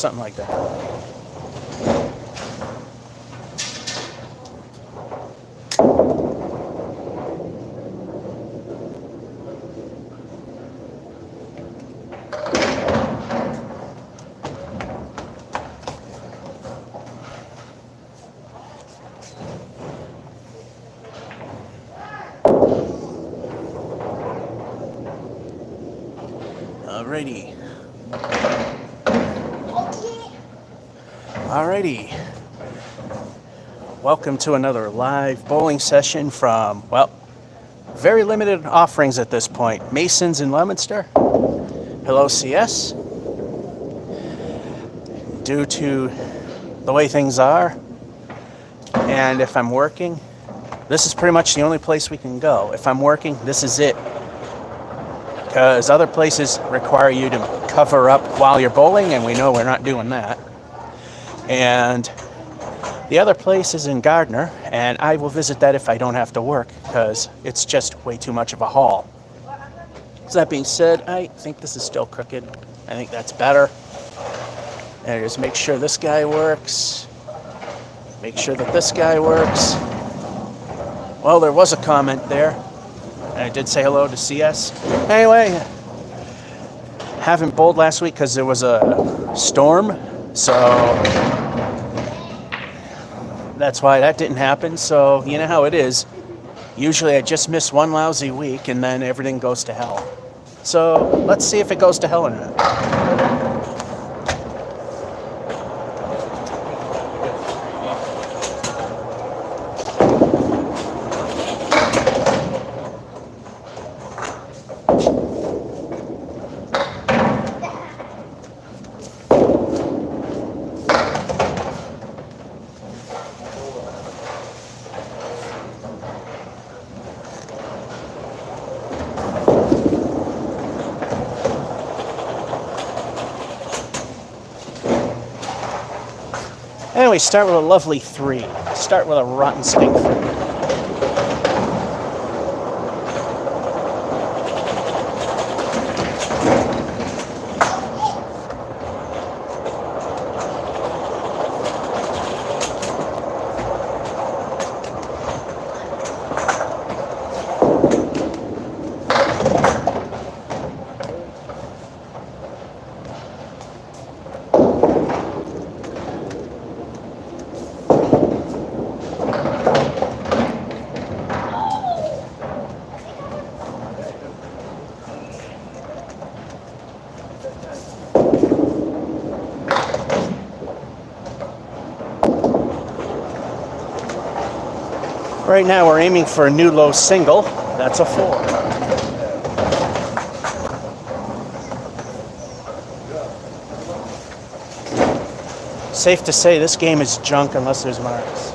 something like that. Alrighty. Alrighty. Welcome to another live bowling session from, well, very limited offerings at this point. Masons in Leominster. Hello, CS. Due to the way things are, and if I'm working, this is pretty much the only place we can go. If I'm working, this is it. Because other places require you to cover up while you're bowling, and we know we're not doing that. And the other place is in Gardner, and I will visit that if I don't have to work, because it's just way too much of a haul. So that being said, I think this is still crooked. I think that's better. And just make sure this guy works. Make sure that this guy works. Well, there was a comment there. I did say hello to CS. Anyway, haven't bowled last week because there was a storm, so that's why that didn't happen. So you know how it is. Usually I just miss one lousy week and then everything goes to hell. So let's see if it goes to hell or not. Anyway, start with a lovely 3. Start with a rotten stink 3. Right now we're aiming for a new low single. That's a 4. Safe to say this game is junk unless there's marks.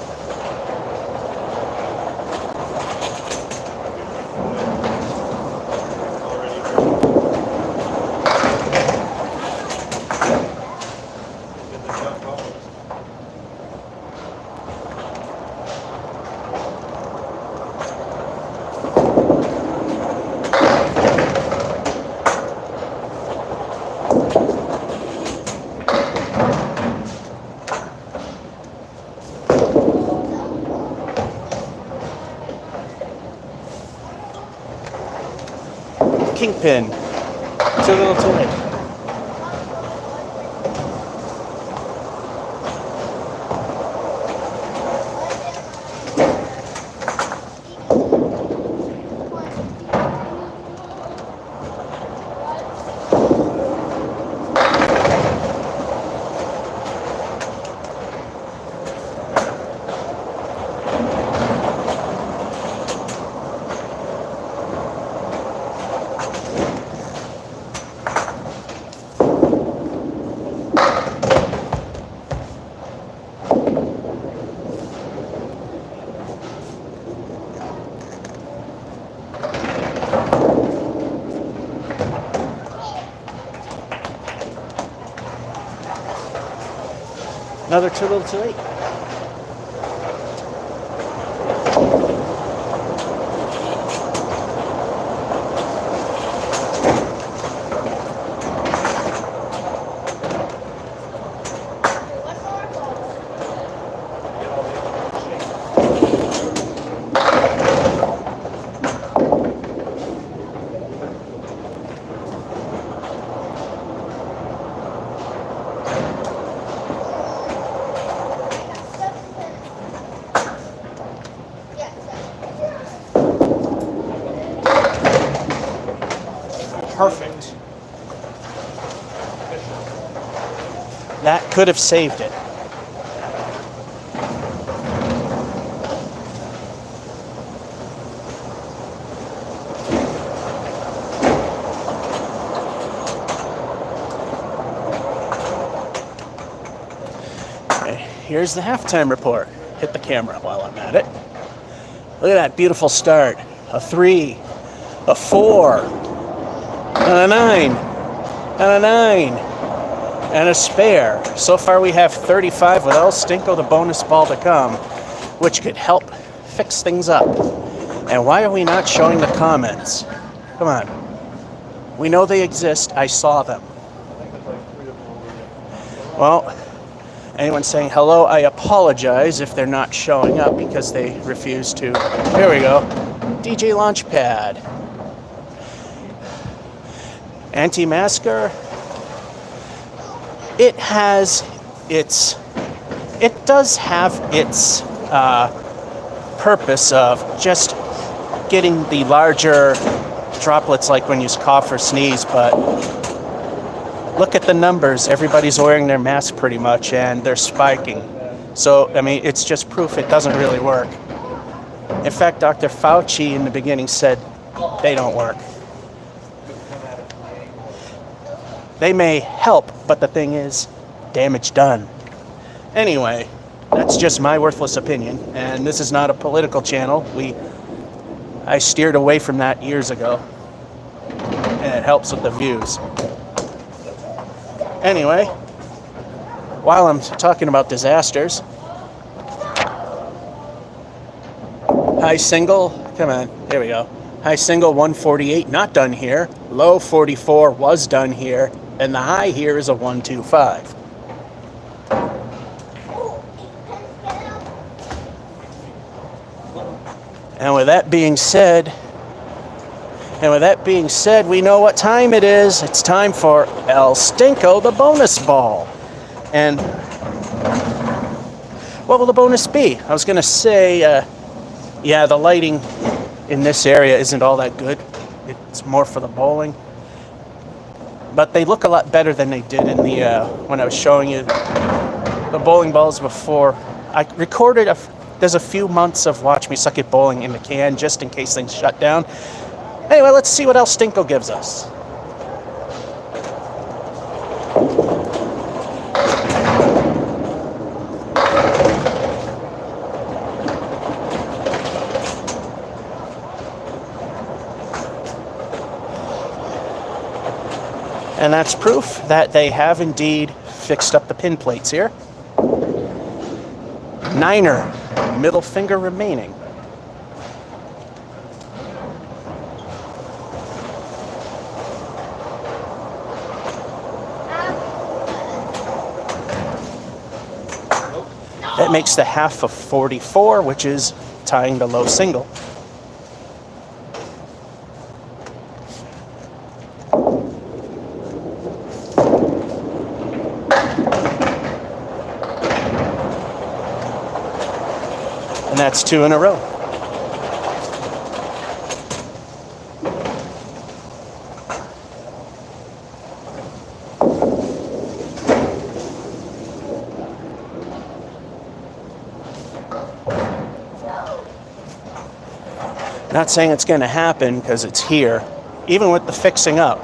Kingpin. Too little too late. Another too little too late. could have saved it. Okay, here's the halftime report. Hit the camera while I'm at it. Look at that beautiful start. A 3, a 4, and a 9, and a 9, and a spare. So far we have 35 with El Stinko, the bonus ball to come, which could help fix things up. And why are we not showing the comments? Come on. We know they exist. I saw them. Well, anyone saying hello, I apologize if they're not showing up because they refuse to. Here we go. DJ Launchpad. Anti-masker. It does have its purpose of just getting the larger droplets like when you cough or sneeze, but look at the numbers. Everybody's wearing their mask pretty much, and they're spiking. So, I mean, it's just proof it doesn't really work. In fact, Dr. Fauci in the beginning said they don't work. They may help, but the thing is, damage done. Anyway, that's just my worthless opinion, and this is not a political channel. I steered away from that years ago, and it helps with the views. Anyway, while I'm talking about disasters, high single, come on, here we go. High single 148, not done here. Low 44 was done here, and the high here is a 125. And with that being said, we know what time it is. It's time for El Stinko, the bonus ball. And what will the bonus be? I was going to say, yeah, the lighting in this area isn't all that good. It's more for the bowling. But they look a lot better than they did in the when I was showing you the bowling balls before. I recorded there's a few months of Watch Me Suck It Bowling in the can just in case things shut down. Anyway, let's see what El Stinko gives us. And that's proof that they have indeed fixed up the pin plates here. Niner, middle finger remaining. That makes the half of 44, which is tying the low single. And that's 2 in a row. Not saying it's going to happen because it's here, even with the fixing up.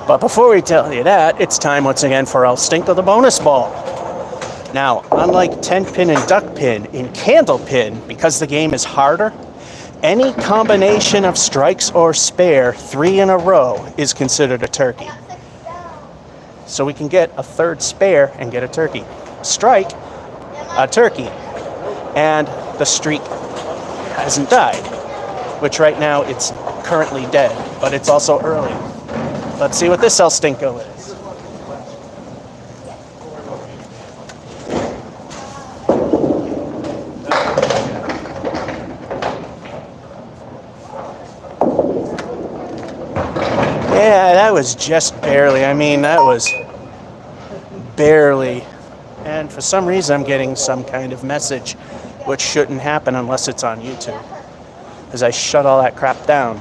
But before we tell you that, it's time once again for El Stinko, the bonus ball. Now, unlike 10-pin and duck-pin, in Candlepin, because the game is harder, any combination of strikes or spare 3 in a row is considered a turkey. So we can get a third spare and get a turkey. Strike, a turkey. And the streak hasn't died, which right now it's currently dead, but it's also early. Let's see what this El Stinko is. Yeah, that was just barely. I mean, that was barely. And for some reason, I'm getting some kind of message, which shouldn't happen unless it's on YouTube, as I shut all that crap down.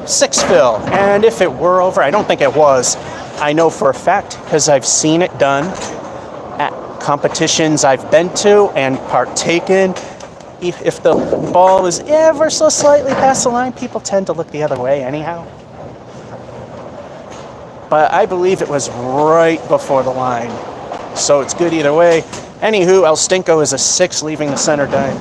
6 fill, and if it were over, I don't think it was, I know for a fact because I've seen it done at competitions I've been to and partaken. If the ball is ever so slightly past the line, people tend to look the other way anyhow. But I believe it was right before the line, so it's good either way. Anywho, El Stinko is a 6 leaving the center dive.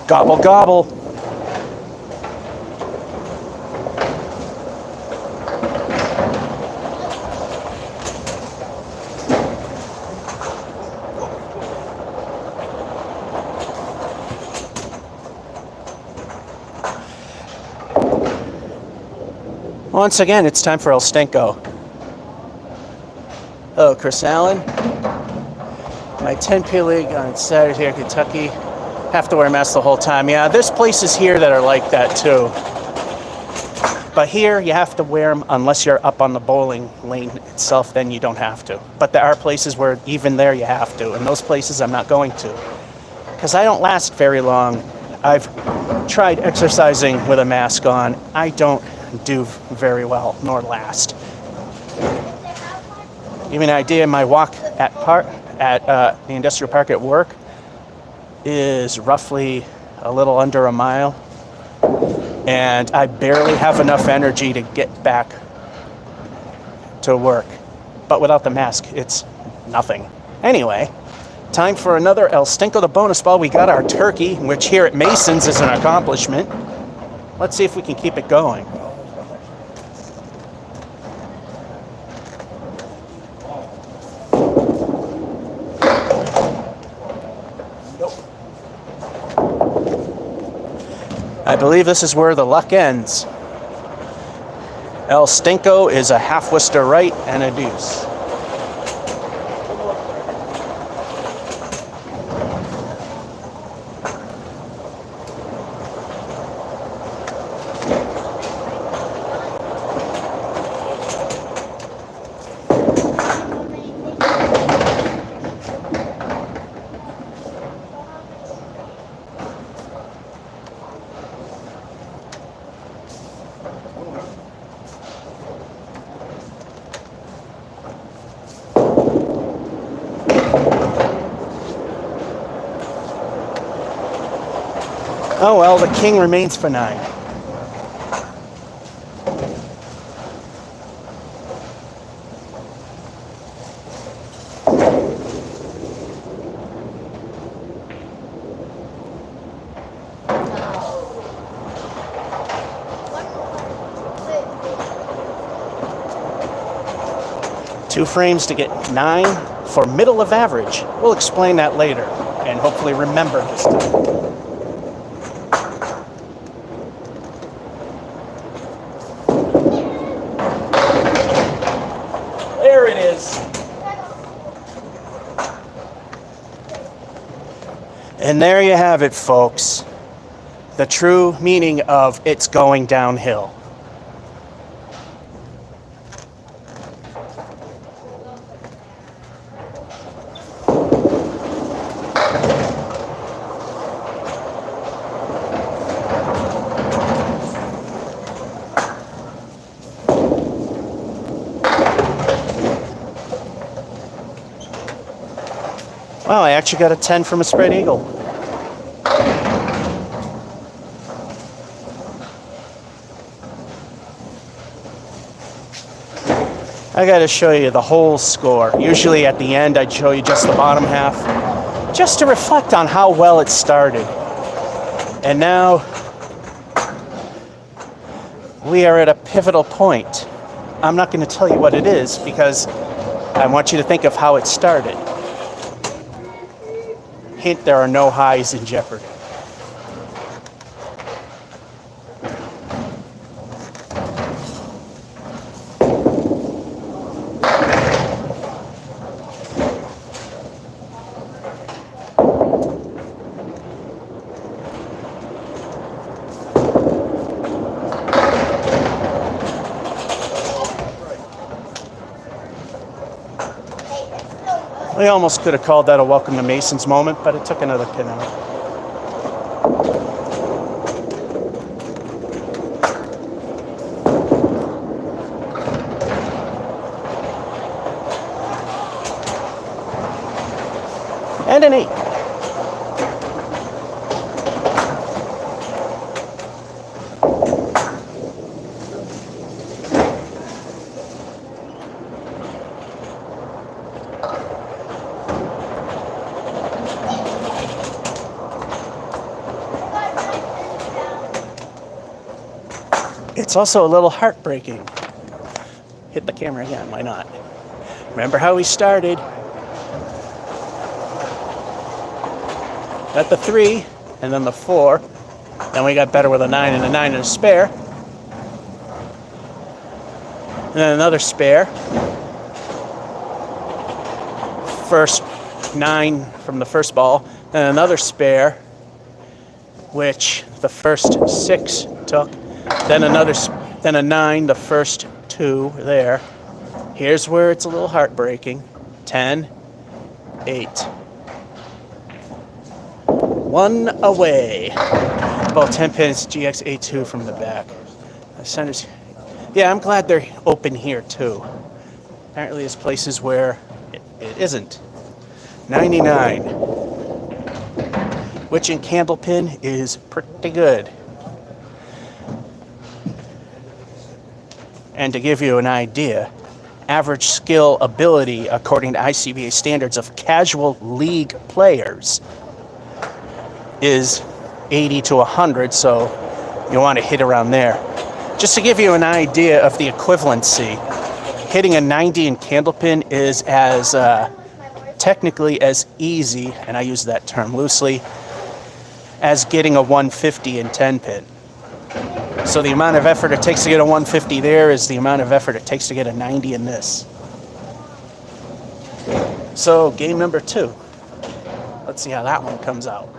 Gobble, gobble. Once again, it's time for El Stinko. Oh, Chris Allen. My 10P league on Saturday here in Kentucky. Have to wear a mask the whole time. Yeah, there's places here that are like that too. But here you have to wear them unless you're up on the bowling lane itself, then you don't have to. But there are places where even there you have to. And those places I'm not going to. Because I don't last very long. I've tried exercising with a mask on. I don't do very well, nor last. Even an idea, my walk at the industrial park at work is roughly a little under a mile, and I barely have enough energy to get back to work. But without the mask, it's nothing. Anyway, time for another El Stinko, the bonus ball. We got our turkey, which here at Mason's is an accomplishment. Let's see if we can keep it going. I believe this is where the luck ends. El Stinko is a half Worcester right and a deuce. Oh well, the king remains for 9. Two frames to get 9 for middle of average. We'll explain that later and hopefully remember this time. There it is. And there you have it, folks. The true meaning of it's going downhill. Wow, I actually got a 10 from a spread eagle. I gotta show you the whole score. Usually at the end I'd show you just the bottom half, just to reflect on how well it started. And now we are at a pivotal point. I'm not going to tell you what it is because I want you to think of how it started. Hint, there are no highs in jeopardy. We almost could have called that a welcome to Masons moment, but it took another pin out. And an 8. It's also a little heartbreaking. Hit the camera again, why not? Remember how we started? Got the 3, and then the 4. Then we got better with a 9 and a 9 and a spare. And then another spare. First 9 from the first ball. Then another spare, which the first 6 took. Then a 9, the first 2 there. Here's where it's a little heartbreaking. 10, 8. 1 away. About 10 pins, GX82 from the back. The centers. Yeah, I'm glad they're open here too. Apparently there's places where it isn't. 99. Which in Candlepin is pretty good. And to give you an idea, average skill ability according to ICBA standards of casual league players is 80 to 100, so you want to hit around there. Just to give you an idea of the equivalency, hitting a 90 in Candlepin is as technically as easy, and I use that term loosely, as getting a 150 in 10 pin. So the amount of effort it takes to get a 150 there is the amount of effort it takes to get a 90 in this. So game number 2. Let's see how that one comes out.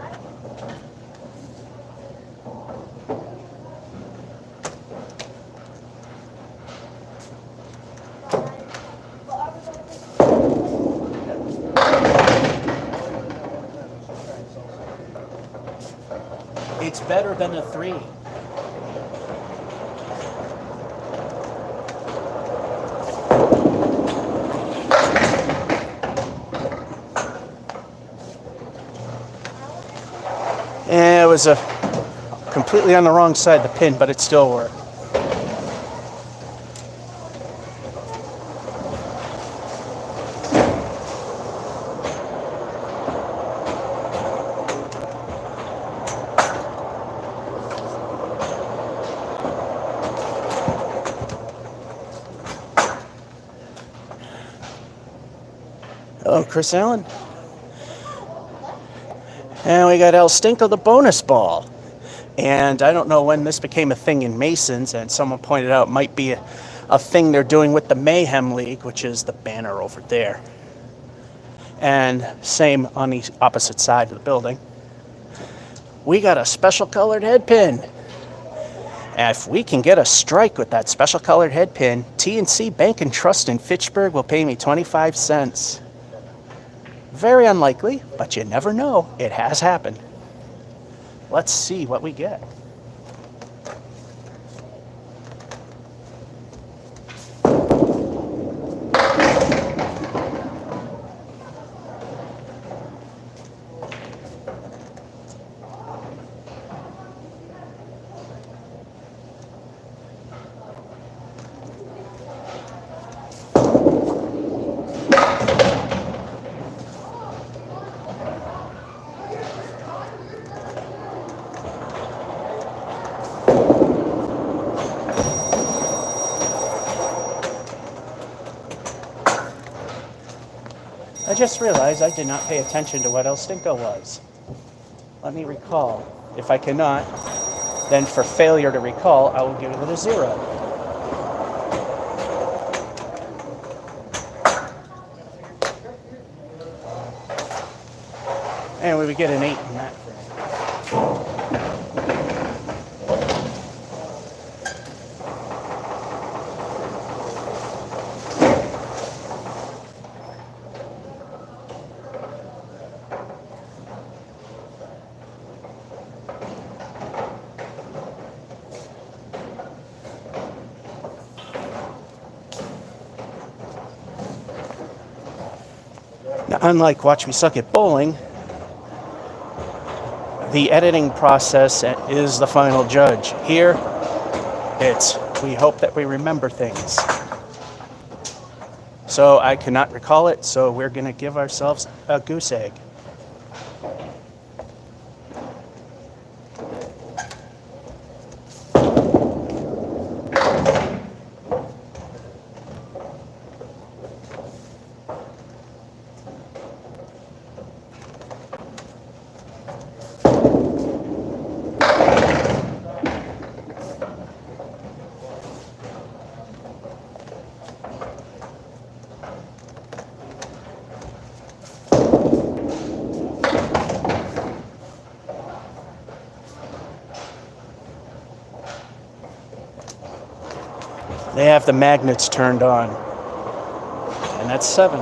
It's better than a 3. And it was completely on the wrong side of the pin, but it still worked. Hello, Chris Allen. And we got El Stinko, the bonus ball. And I don't know when this became a thing in Masons, and someone pointed out it might be a thing they're doing with the Mayhem League, which is the banner over there. And same on the opposite side of the building. We got a special colored head pin. And if we can get a strike with that special colored head pin, TNC Bank and Trust in Fitchburg will pay me 25 cents. Very unlikely, but you never know. It has happened. Let's see what we get. I just realized I did not pay attention to what El Stinko was. Let me recall. If I cannot, then for failure to recall, I will give it a 0. And we would get an 8 in that. Now, unlike Watch Me Suck at Bowling, the editing process is the final judge. Here, it's we hope that we remember things. So I cannot recall it, so we're going to give ourselves a goose egg. They have the magnets turned on. And that's 7.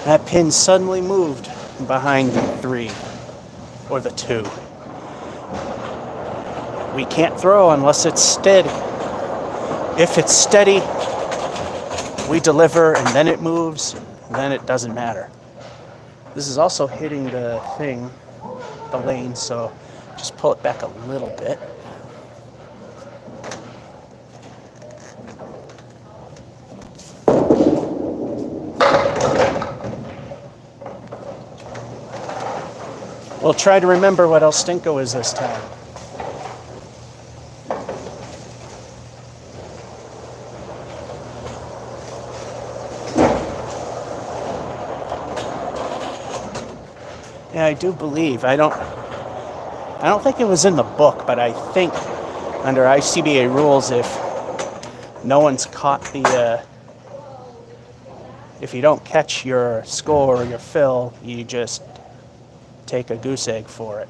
That pin suddenly moved behind the 3 or the 2. We can't throw unless it's steady. If it's steady, we deliver and then it moves, then it doesn't matter. This is also hitting the thing, the lane, so just pull it back a little bit. We'll try to remember what El Stinko is this time. Yeah, I do believe. I don't think it was in the book, but I think under ICBA rules, if no one's caught the, if you don't catch your score or your fill, you just take a goose egg for it.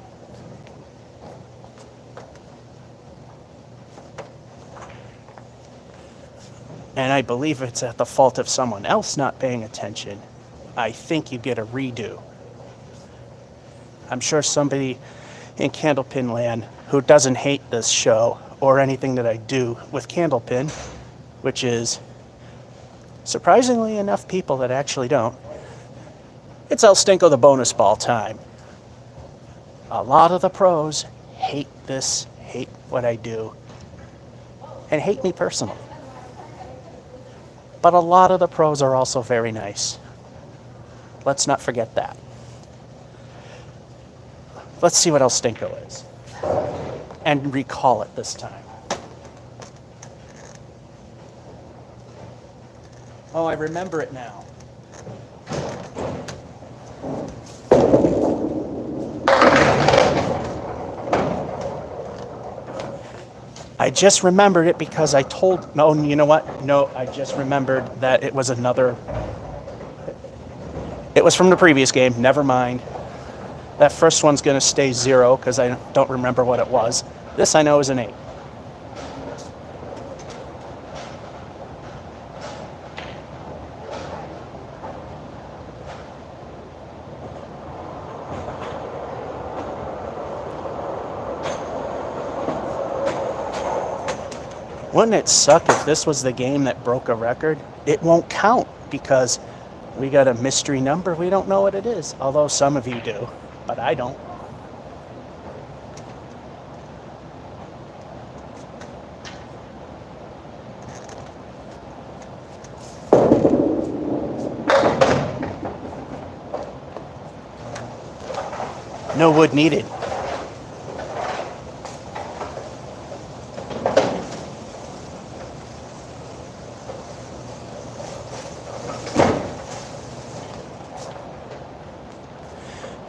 And I believe it's at the fault of someone else not paying attention. I think you get a redo. I'm sure somebody in Candlepin land who doesn't hate this show or anything that I do with Candlepin, which is surprisingly enough people that actually don't. It's El Stinko the bonus ball time. A lot of the pros hate this, hate what I do, and hate me personally. But a lot of the pros are also very nice. Let's not forget that. Let's see what El Stinko is. And recall it this time. Oh, I remember it now. I just remembered it because I told... No, you know what? No, I just remembered that it was another... It was from the previous game. Never mind. That first one's going to stay 0 because I don't remember what it was. This I know is an 8. Wouldn't it suck if this was the game that broke a record? It won't count because we got a mystery number. We don't know what it is, although some of you do, but I don't. No wood needed.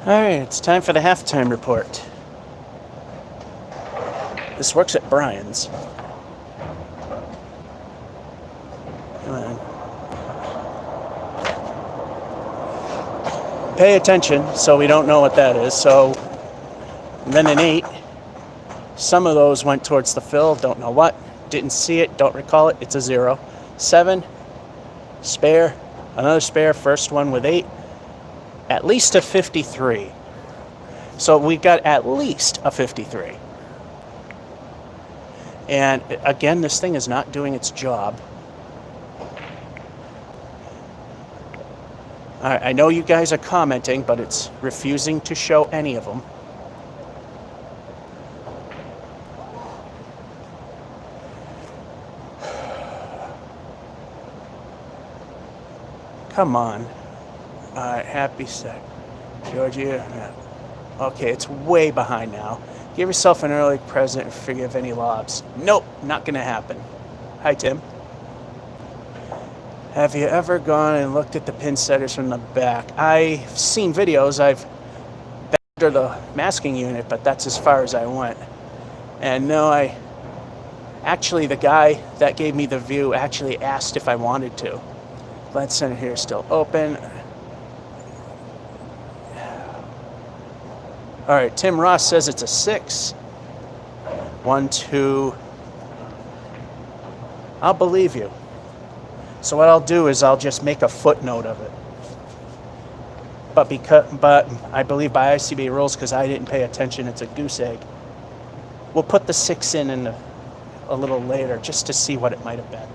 All right, it's time for the halftime report. This works at Brian's. Pay attention so we don't know what that is. So then an 8. Some of those went towards the fill, don't know what. Didn't see it, don't recall it, it's a 0. 7, spare, another spare, first one with 8. At least a 53. So we got at least a 53. And again, this thing is not doing its job. I know you guys are commenting, but it's refusing to show any of them. Come on. Happy set. Georgia. Yeah. Okay, it's way behind now. Give yourself an early present and forgive any lobs. Nope, not going to happen. Hi, Tim. Have you ever gone and looked at the pin setters from the back? I've seen videos. I've been under the masking unit, but that's as far as I went. And no, actually, the guy that gave me the view actually asked if I wanted to. Lead center here is still open. All right, Tim Ross says it's a 6. 1, 2. I'll believe you. So what I'll do is I'll just make a footnote of it. But I believe by ICB rules, because I didn't pay attention, it's a goose egg. We'll put the 6 in a little later just to see what it might have been.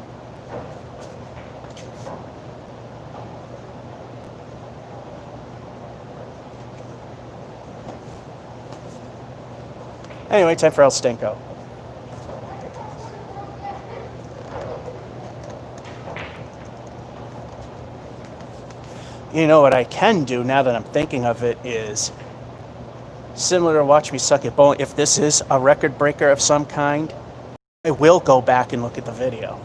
Anyway, time for El Stinko. You know what I can do now that I'm thinking of it is similar to Watch Me Suck at Bowling. If this is a record breaker of some kind, I will go back and look at the video.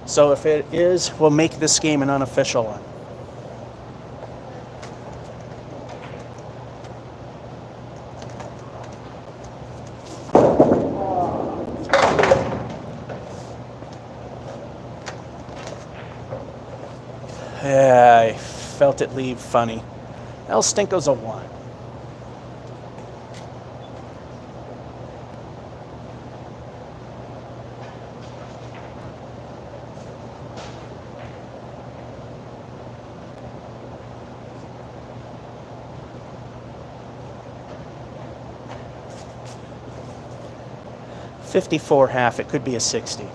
So if it is, we'll make this game an unofficial one. Yeah, I felt it leave funny. El Stinko's a 1. $54 half, it could be a 60.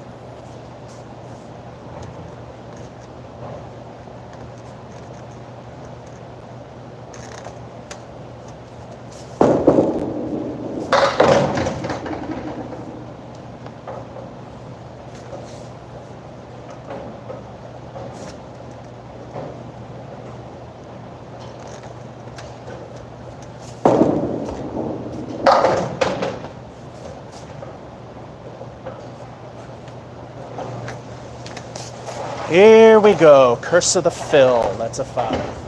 Here we go. Curse of the Fill. That's a 5.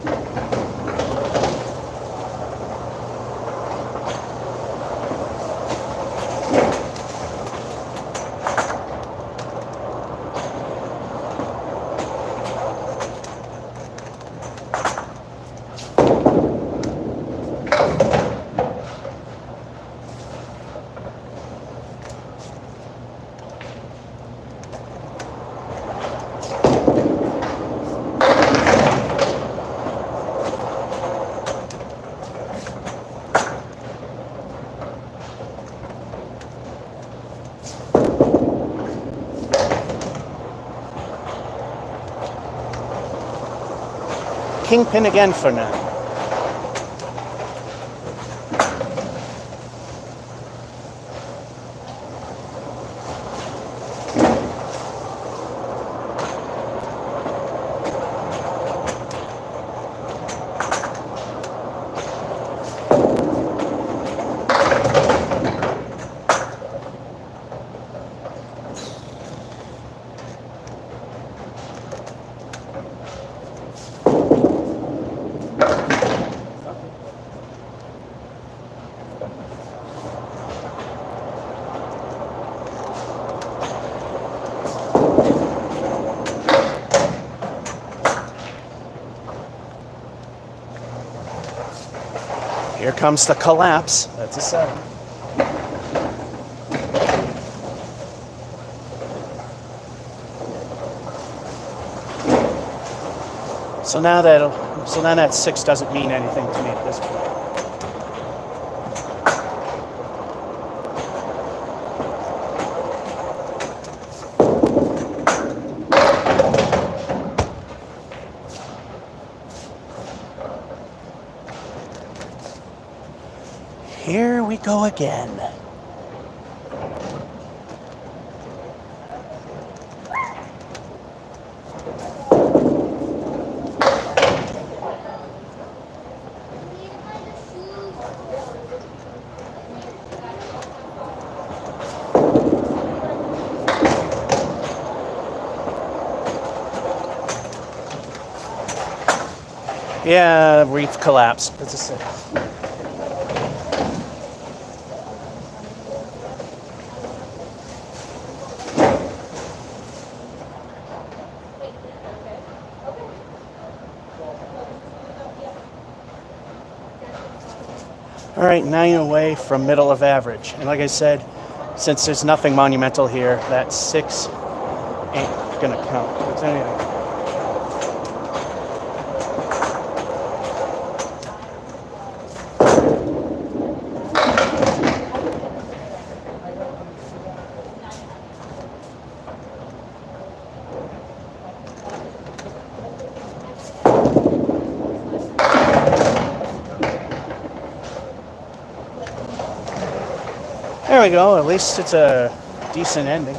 Kingpin again for now. Here comes the collapse. That's a 7. So now that 6 doesn't mean anything to me at this point. Here we go again. Yeah, reef collapsed. That's a 6. All right, 9 away from middle of average. And like I said, since there's nothing monumental here, that 6 ain't gonna count. But anyway. There we go, at least it's a decent ending.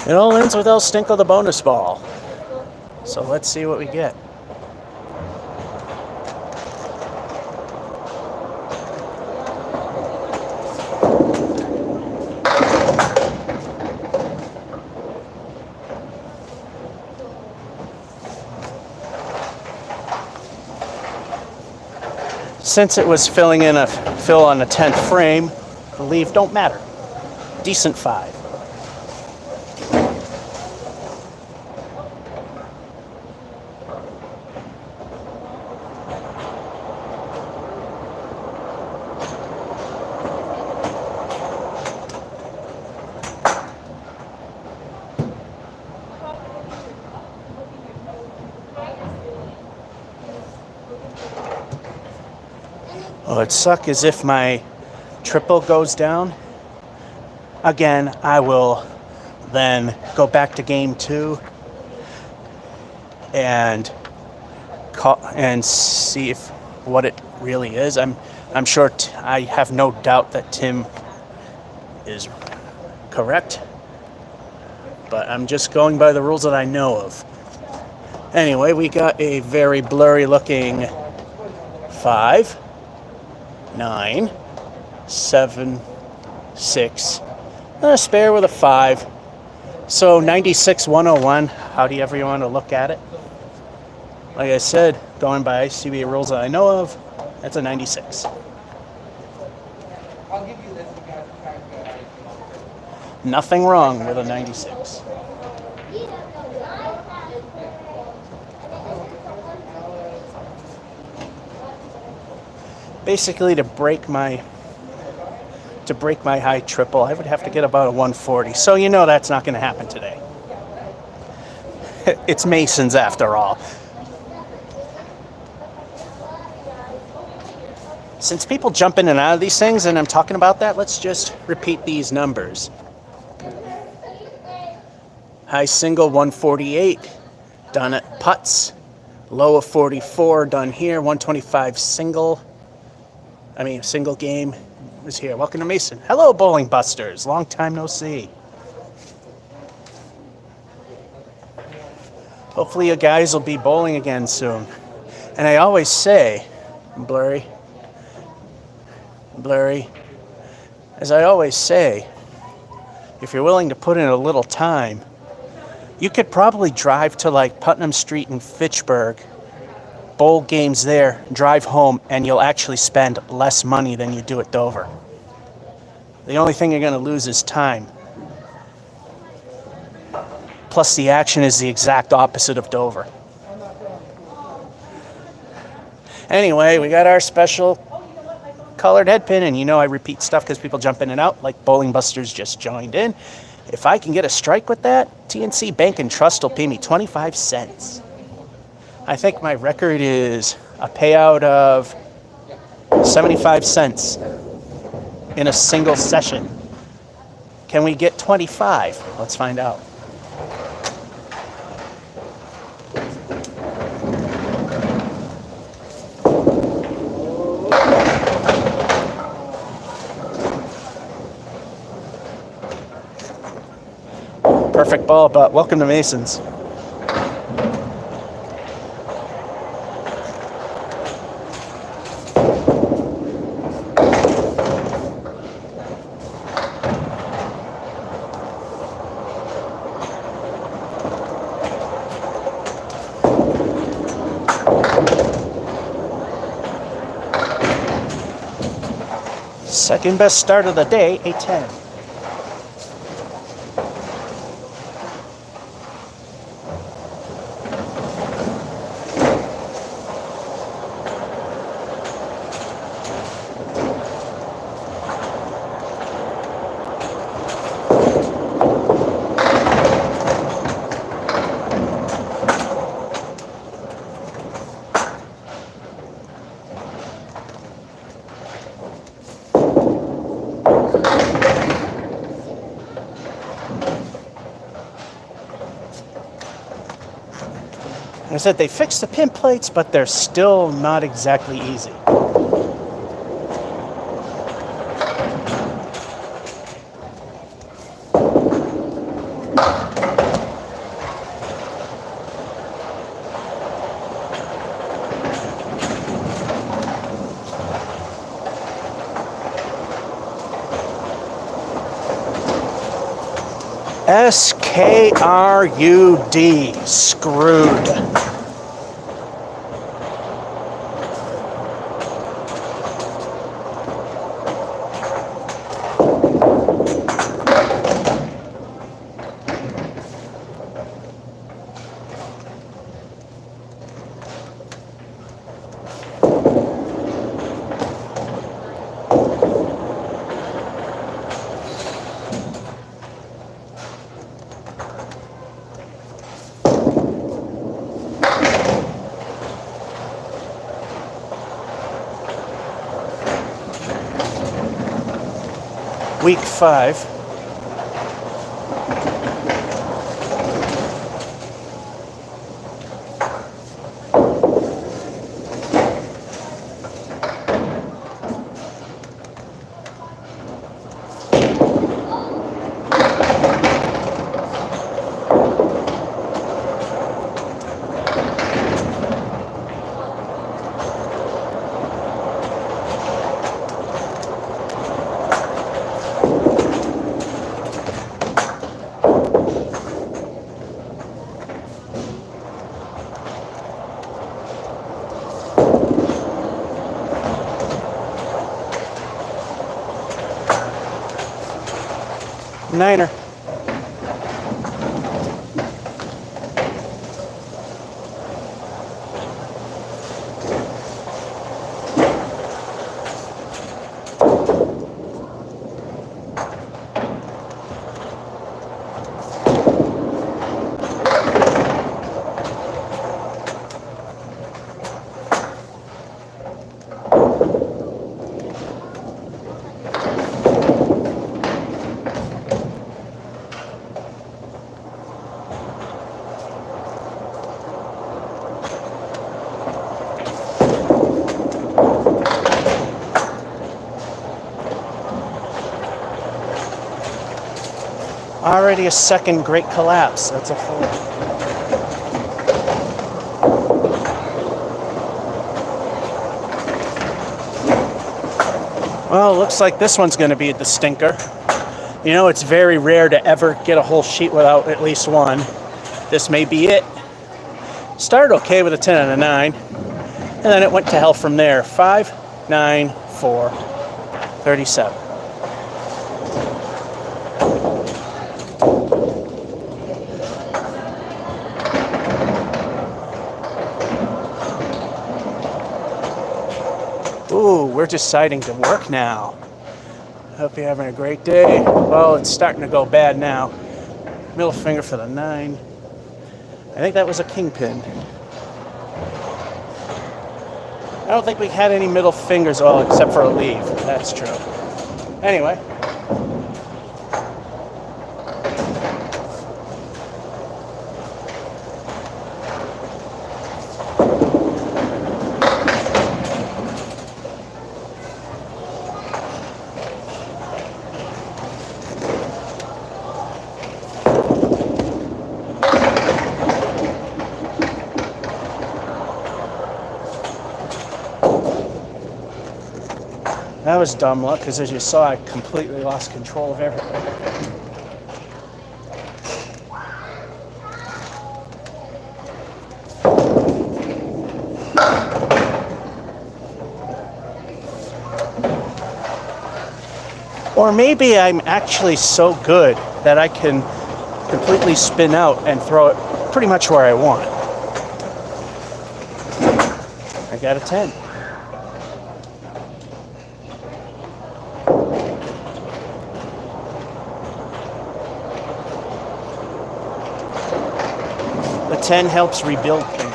It all ends with El Stinko the bonus ball. So let's see what we get. Since it was filling in a fill on the 10th frame, the leave don't matter. Decent 5. What would suck is if my triple goes down. Again, I will then go back to game 2 and see if what it really is. I'm sure I have no doubt that Tim is correct, but I'm just going by the rules that I know of. Anyway, we got a very blurry looking 5, 9, 7, 6, and a spare with a 5. So 96, 101, however you want to look at it. Like I said, going by ICB rules that I know of, that's a 96. I'll give you this. Nothing wrong with a 96. Basically, to break my high triple, I would have to get about a 140. So you know that's not going to happen today. It's Masons after all. Since people jump in and out of these things, and I'm talking about that, let's just repeat these numbers. High single 148, done at putts. Low of 44, done here. 125 single game was here. Welcome to Mason. Hello, Bowling Busters. Long time no see. Hopefully you guys will be bowling again soon. And I always say, blurry, as I always say, if you're willing to put in a little time, you could probably drive to like Putnam Street in Fitchburg, bowl games there, drive home, and you'll actually spend less money than you do at Dover. The only thing you're going to lose is time. Plus, the action is the exact opposite of Dover. Anyway, we got our special colored head pin, and you know I repeat stuff because people jump in and out, like Bowling Busters just joined in. If I can get a strike with that, TNC Bank and Trust will pay me 25 cents. I think my record is a payout of 75 cents in a single session. Can we get 25? Let's find out. Perfect ball, but welcome to Masons. Second best start of the day, a 10. I said they fixed the pin plates, but they're still not exactly easy. S-K-R-U-D, screwed. Week 5. Niner. Already a second great collapse. That's a 4. Well, looks like this one's going to be the stinker. You know, it's very rare to ever get a whole sheet without at least one. This may be it. Started okay with a 10 and a 9. And then it went to hell from there. 5, 9, 4, 37. Ooh, we're deciding to work now. Hope you're having a great day. Well, it's starting to go bad now. Middle finger for the 9. I think that was a kingpin. I don't think we had any middle fingers, well, except for a leave. That's true. Anyway. That was dumb luck, because as you saw, I completely lost control of everything. Or maybe I'm actually so good that I can completely spin out and throw it pretty much where I want. I got a 10. The 10 helps rebuild things.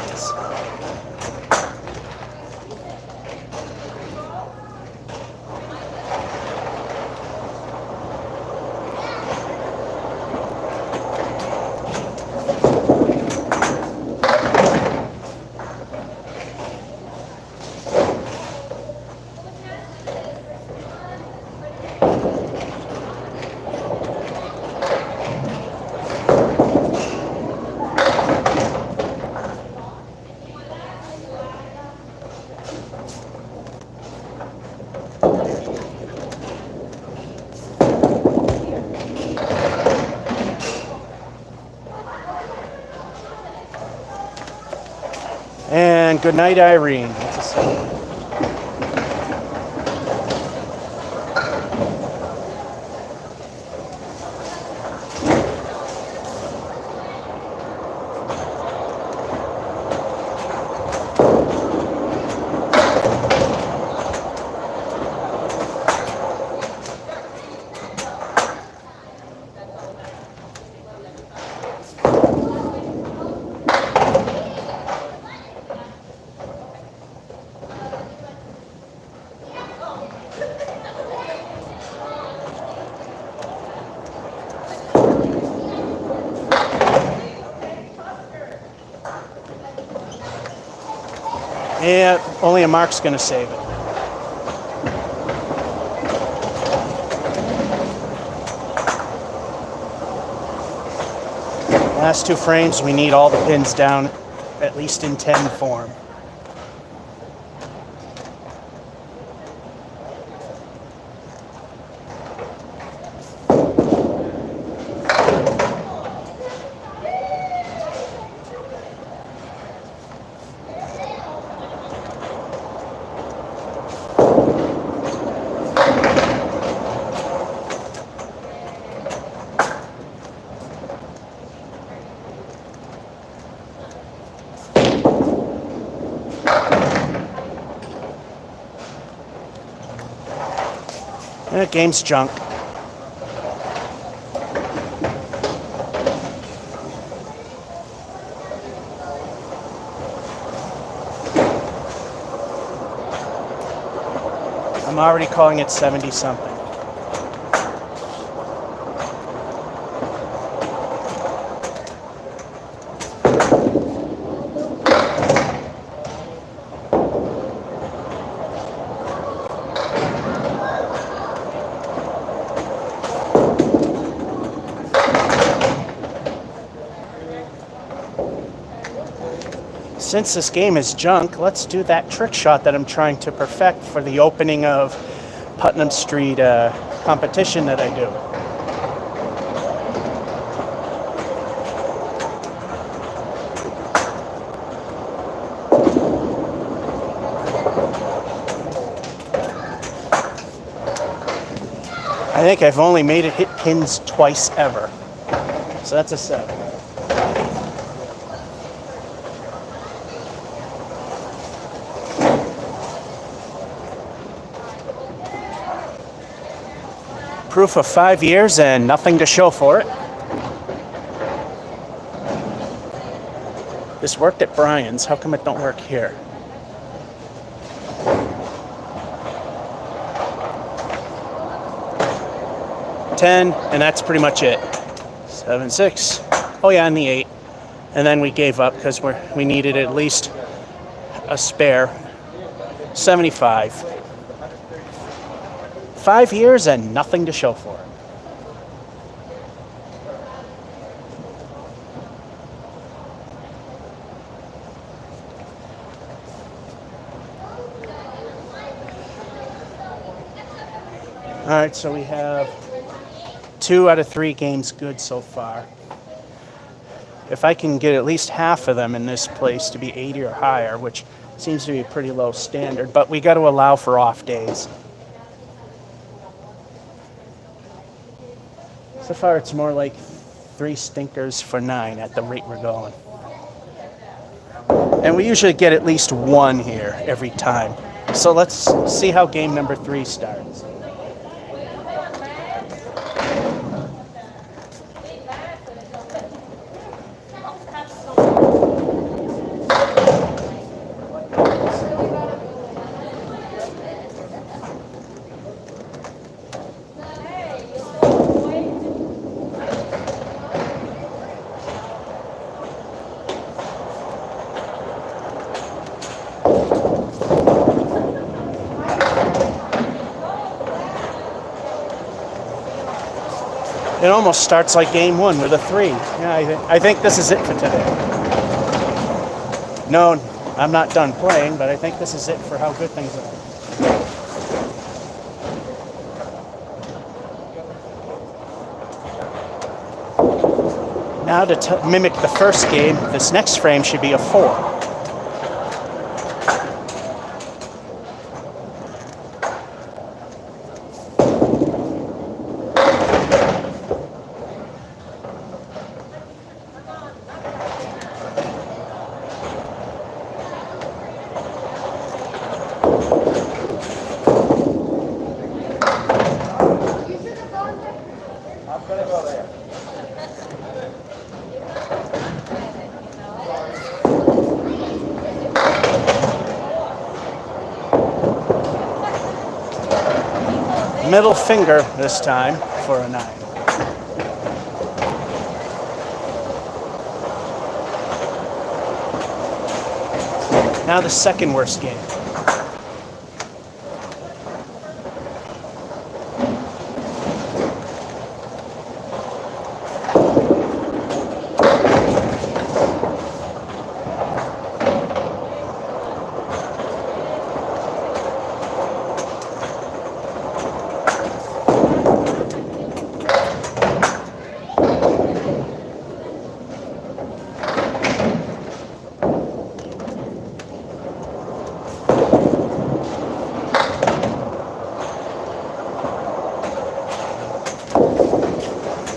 And good night, Irene. Yeah, only a mark's going to save it. Last two frames, we need all the pins down, at least in 10 form. Game's junk. I'm already calling it 70-something. Since this game is junk, let's do that trick shot that I'm trying to perfect for the opening of Putnam Street competition that I do. I think I've only made it hit pins twice ever. So that's a 7. Proof of 5 years and nothing to show for it. This worked at Brian's. How come it don't work here? $10, and that's pretty much it. 7, 6. Oh yeah, and the 8. And then we gave up because we needed at least a spare. 75. 5 years and nothing to show for it. All right, so we have 2 out of 3 games good so far. If I can get at least half of them in this place to be 80 or higher, which seems to be a pretty low standard, but we got to allow for off days. So far, it's more like 3 stinkers for 9 at the rate we're going. And we usually get at least 1 here every time. So let's see how game number 3 starts. It almost starts like game 1 with a 3. Yeah, I think this is it for today. No, I'm not done playing, but I think this is it for how good things are. Now to mimic the first game, this next frame should be a 4. Middle finger this time for a 9. Now the second worst game.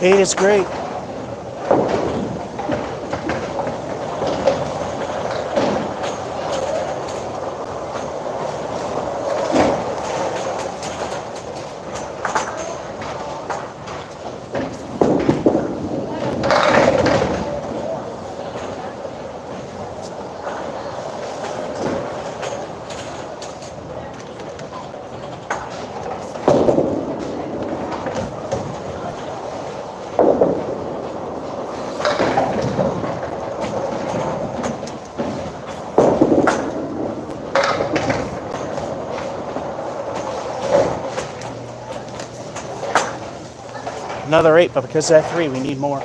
Eight is great. Another 8, but because of that 3, we need more.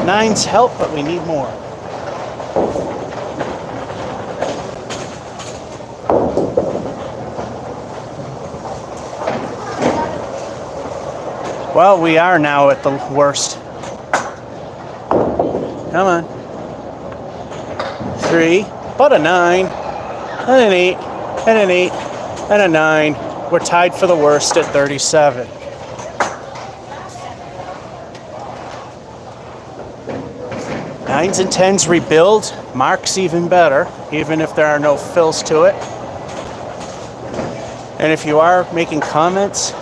Nines help, but we need more. Well, we are now at the worst. Come on. 3, but a 9, and an 8, and an 8, and a 9. We're tied for the worst at 37. Nines and tens rebuild. Marks even better, even if there are no fills to it. And if you are making comments,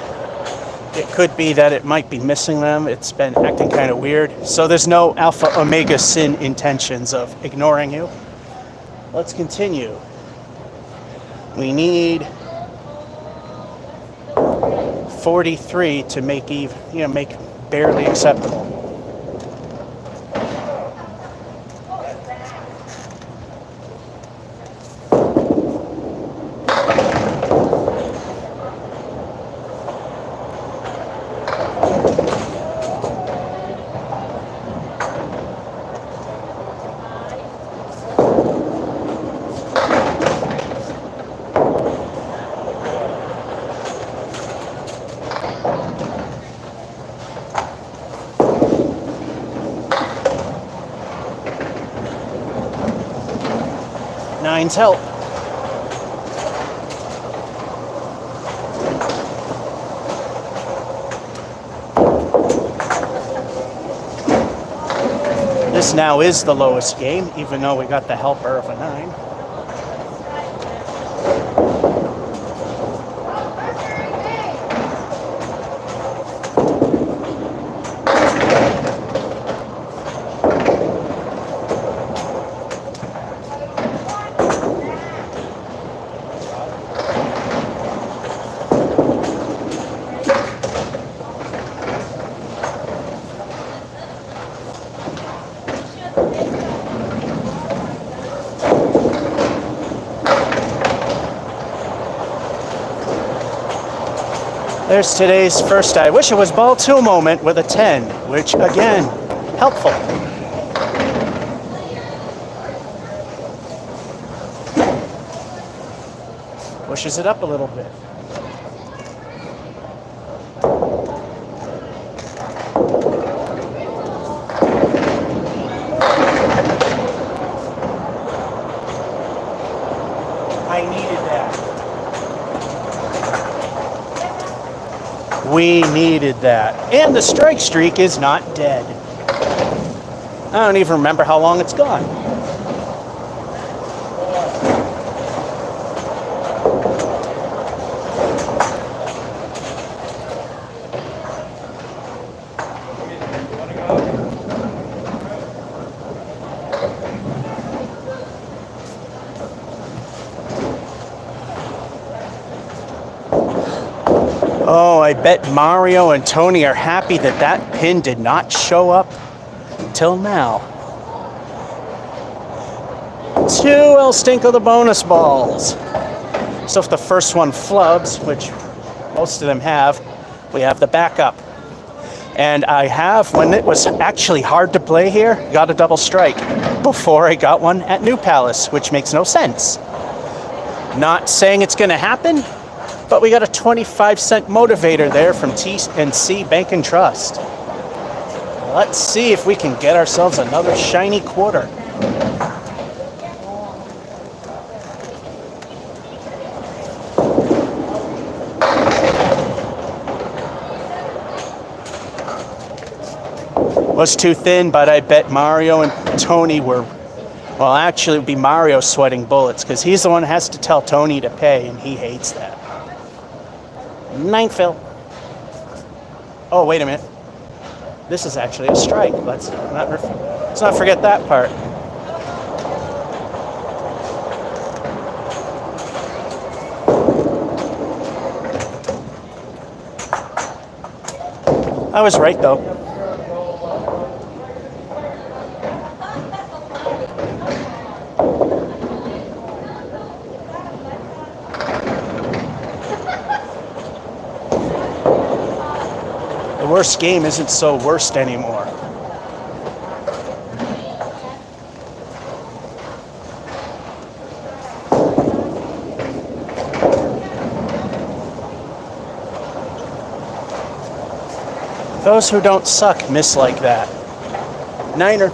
it could be that it might be missing them. It's been acting kind of weird. So there's no alpha omega sin intentions of ignoring you. Let's continue. We need 43 to make even, make barely acceptable. Nines help. This now is the lowest game, even though we got the helper of a 9. There's today's first I wish it was ball 2 moment with a 10, which again, helpful. Pushes it up a little bit. I needed that. We needed that. And the strike streak is not dead. I don't even remember how long it's gone. Oh, I bet Mario and Tony are happy that that pin did not show up till now. 2 El Stinko the bonus balls. So if the first one flubs, which most of them have, we have the backup. And I have, when it was actually hard to play here, got a double strike before I got one at New Palace, which makes no sense. Not saying it's going to happen, but we got a 25-cent motivator there from T&C Bank and Trust. Let's see if we can get ourselves another shiny quarter. Was too thin, but I bet Mario and Tony were, well, actually it would be Mario sweating bullets because he's the one who has to tell Tony to pay, and he hates that. 9 fill. Oh, wait a minute. This is actually a strike. Let's not forget that part. I was right, though. The worst game isn't so worst anymore. those who don't suck miss like that. Niner.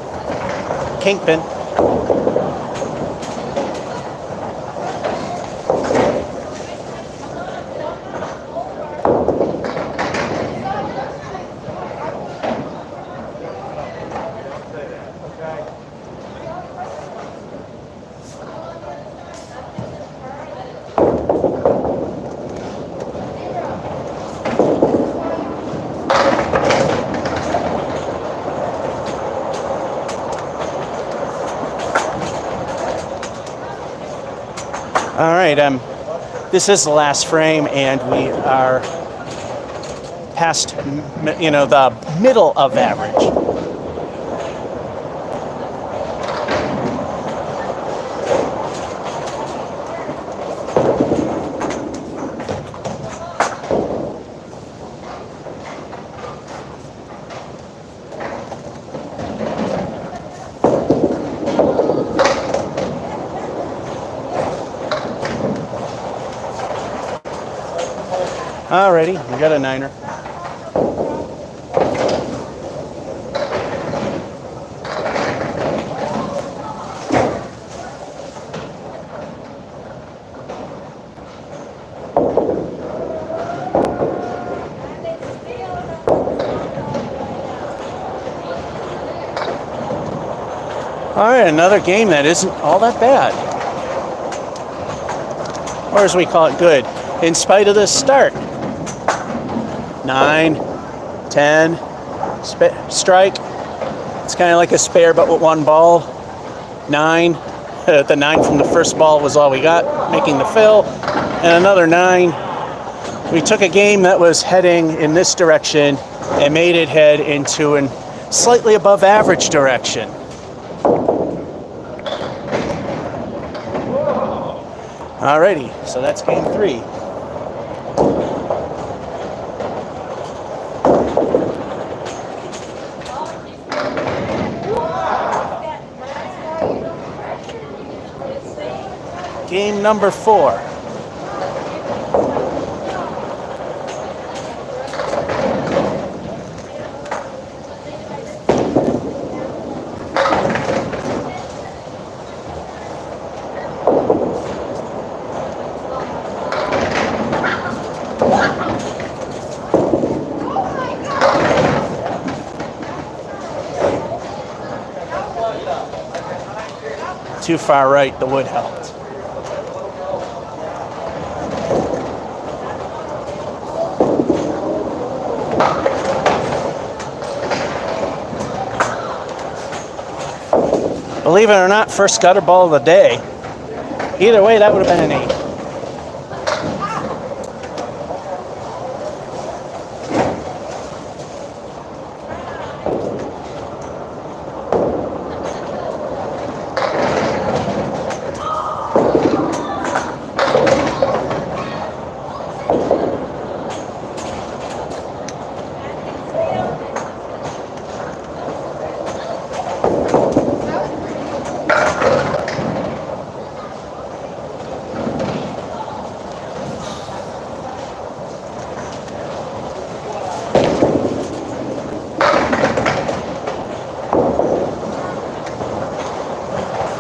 Kingpin. All right, this is the last frame, and we are past, the middle of average. Alrighty, we got a niner. Alright, another game that isn't all that bad. Or as we call it, good. In spite of the start. 9, 10, strike. It's kind of like a spare but with one ball. 9. The 9 from the first ball was all we got, making the fill. And another 9. We took a game that was heading in this direction and made it head into a slightly above average direction. Alrighty, so that's game 3. Game number 4. Too far right, the wood helped. Believe it or not, first gutter ball of the day. Either way, that would have been an 8.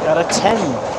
Got a 10.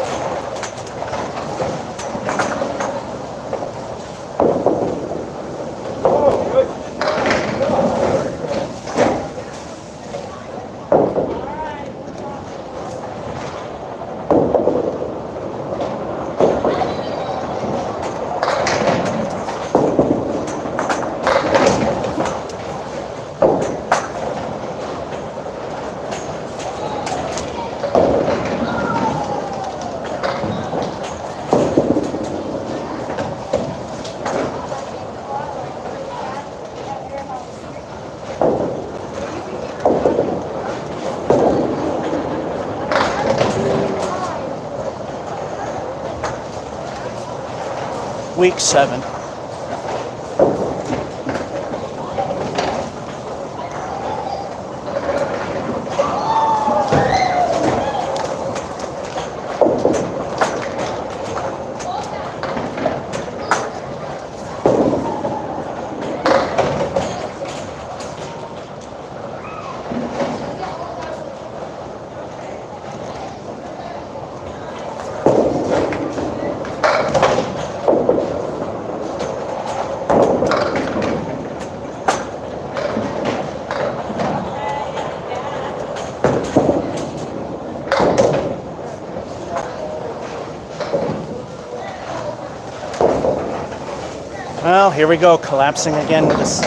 Week 7. Well, here we go, collapsing again with this.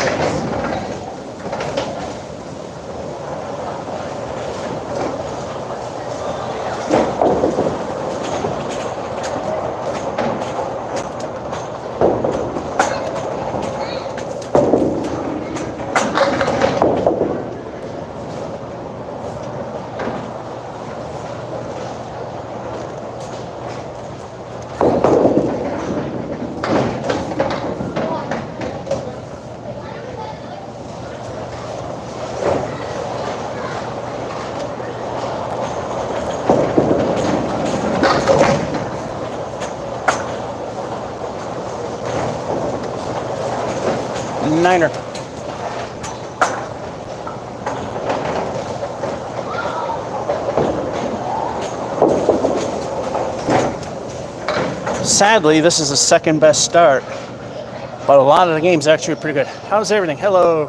Niner. Sadly, this is the second best start, but a lot of the games actually are pretty good. How's everything? Hello.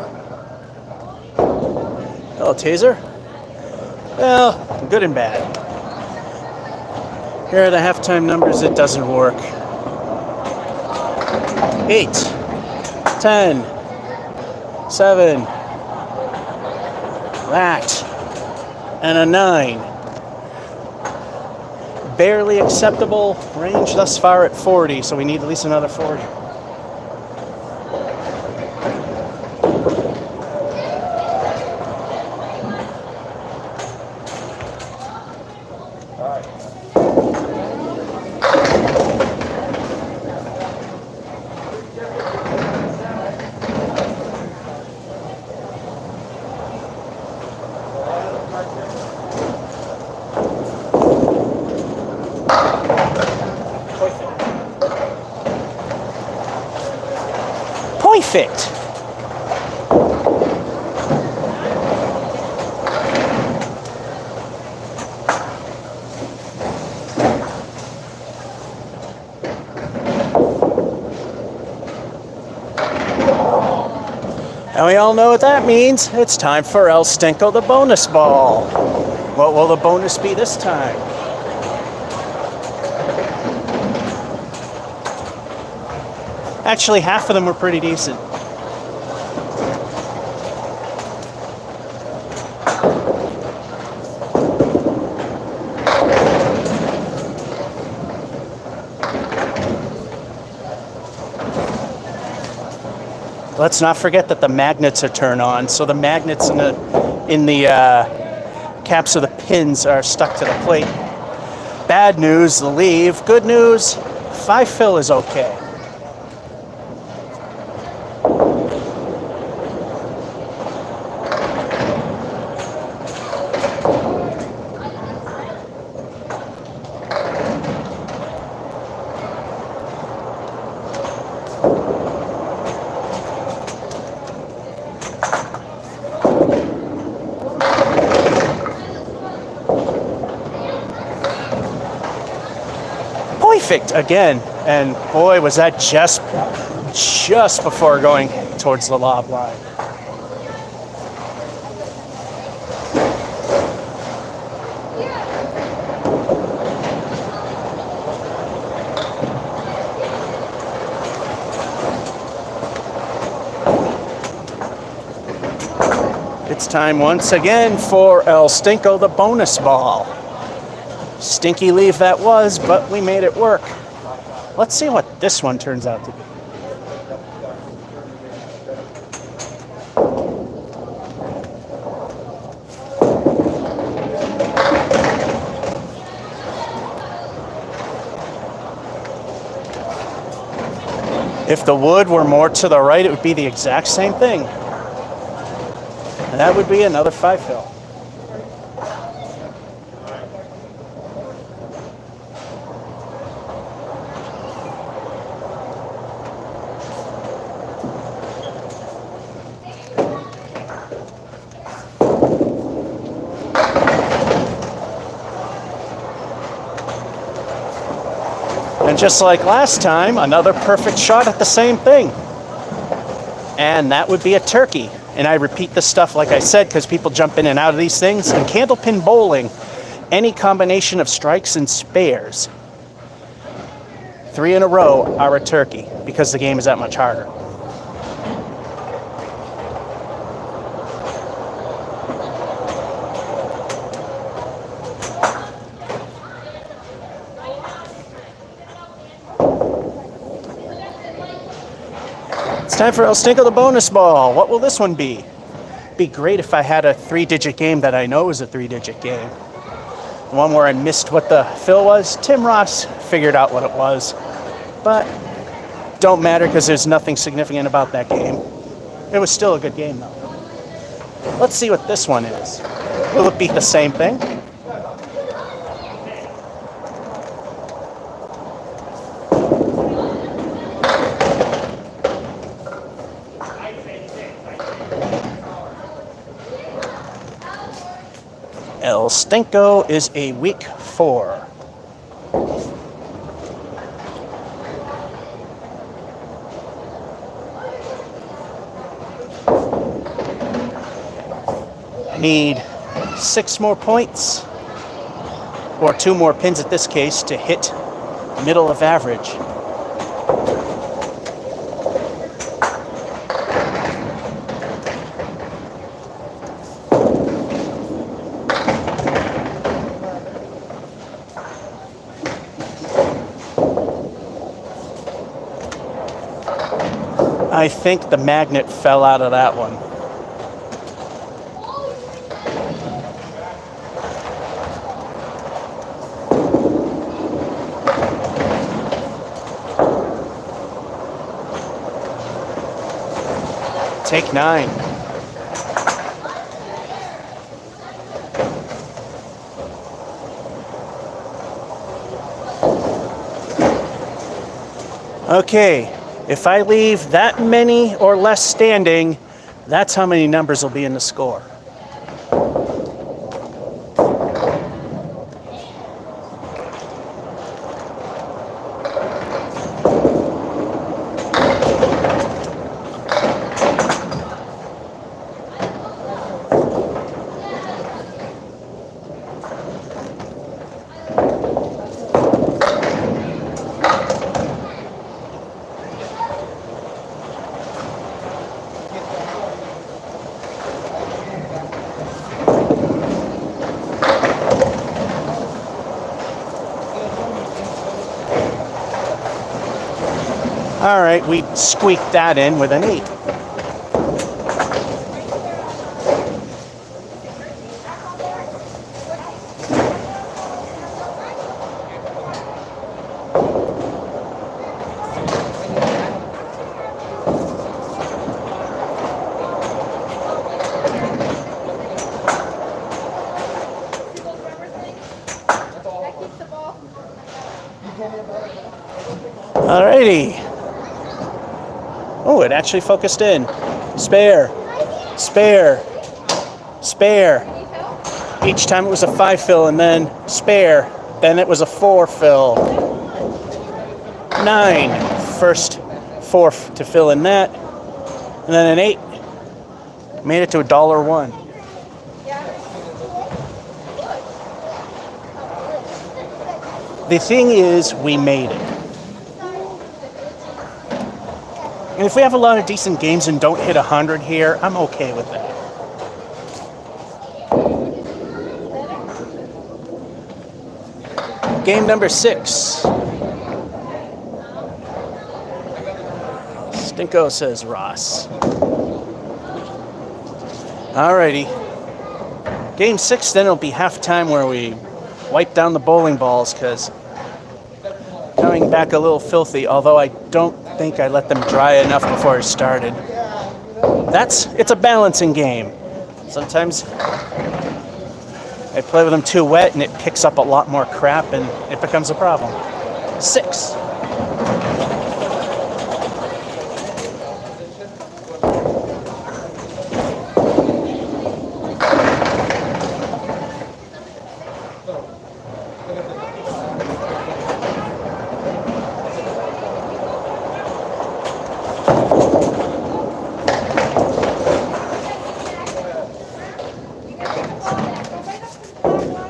Hello, Taser. Well, good and bad. Here are the halftime numbers. It doesn't work. 8, 10, 7, that, and a 9. Barely acceptable range thus far at 40, so we need at least another 40. Perfect. And we all know what that means. It's time for El Stinko, the bonus ball. What will the bonus be this time? Actually, half of them were pretty decent. Let's not forget that the magnets are turned on, so the magnets in the caps of the pins are stuck to the plate. Bad news, the leave. Good news, 5 fill is okay. Perfect again, and boy, was that just before going towards the lob line. It's time once again for El Stinko, the bonus ball. Stinky leave that was, but we made it work. Let's see what this one turns out to be. If the wood were more to the right, it would be the exact same thing. And that would be another 5 fill. And just like last time, another perfect shot at the same thing. And that would be a turkey. And I repeat this stuff, like I said, because people jump in and out of these things. In candlepin bowling, any combination of strikes and spares, 3 in a row, are a turkey, because the game is that much harder. It's time for El Stinko the bonus ball. What will this one be? Be great if I had a 3-digit game that I know is a 3-digit game. The one where I missed what the fill was. Tim Ross figured out what it was, but don't matter because there's nothing significant about that game. It was still a good game though. Let's see what this one is. Will it be the same thing? El Stinko is a week 4. I need 6 more points, or 2 more pins at this case, to hit middle of average. I think the magnet fell out of that one. Take 9. Okay. If I leave that many or less standing, that's how many numbers will be in the score. All right, we squeaked that in with an 8. All righty. Oh, it actually focused in. Spare, spare, spare. Each time it was a 5 fill and then spare. Then it was a 4 fill. 9. First 4 to fill in that. And then an 8. Made it to $1.01. The thing is, we made it. And if we have a lot of decent games and don't hit 100 here, I'm okay with that. Game number 6. Stinko, says Ross. Alrighty. Game 6, then it'll be halftime where we wipe down the bowling balls, because coming back a little filthy, although I don't think I let them dry enough before it started. It's a balancing game. Sometimes I play with them too wet and it picks up a lot more crap and it becomes a problem. 6.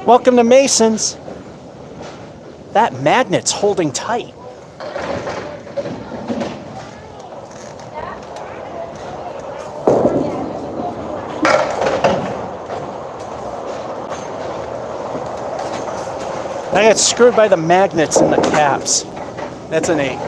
Welcome to Mason's. That magnet's holding tight. I got screwed by the magnets in the caps. That's an 8.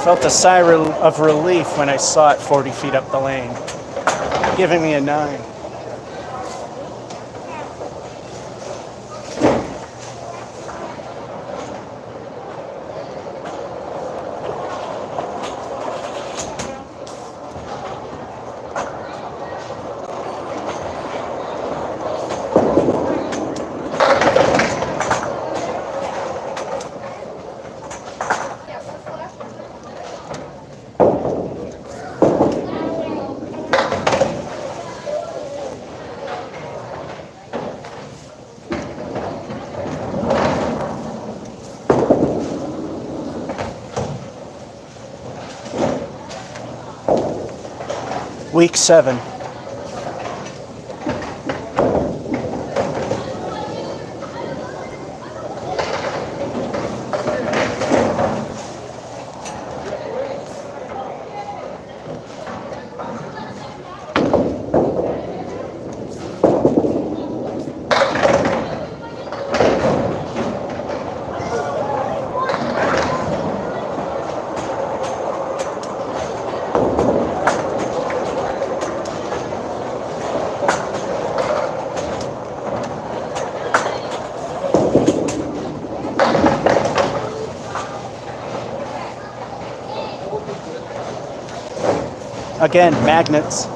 Felt a sigh of relief when I saw it 40 feet up the lane, giving me a 9. Week 7. Again, magnets.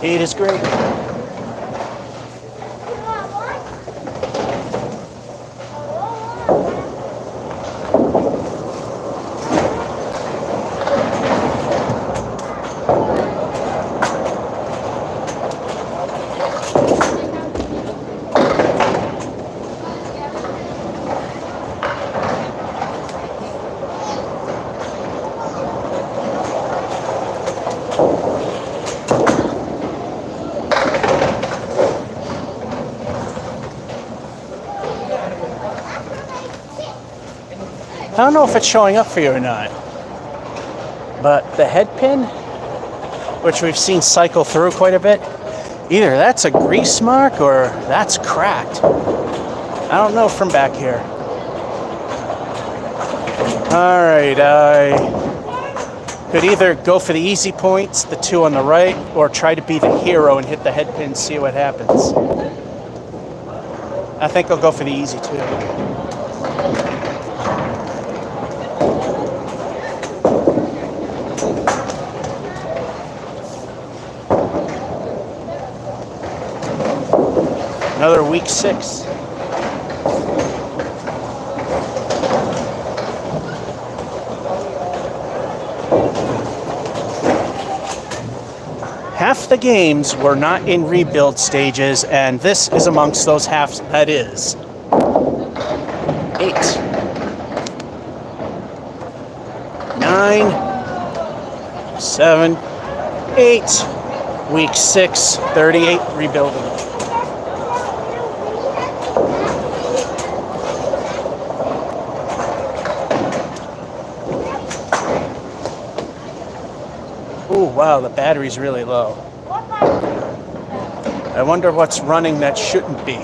Eight is great. I don't know if it's showing up for you or not, but the head pin, which we've seen cycle through quite a bit, either that's a grease mark or that's cracked. I don't know from back here. All right, I could either go for the easy points, the 2 on the right, or try to be the hero and hit the head pin and see what happens. I think I'll go for the easy 2. Another week 6. Half the games were not in rebuild stages, and this is amongst those halves that is. 8. 9. 7. 8. Week 6, 38, rebuilding. Ooh, wow, the battery's really low. I wonder what's running that shouldn't be.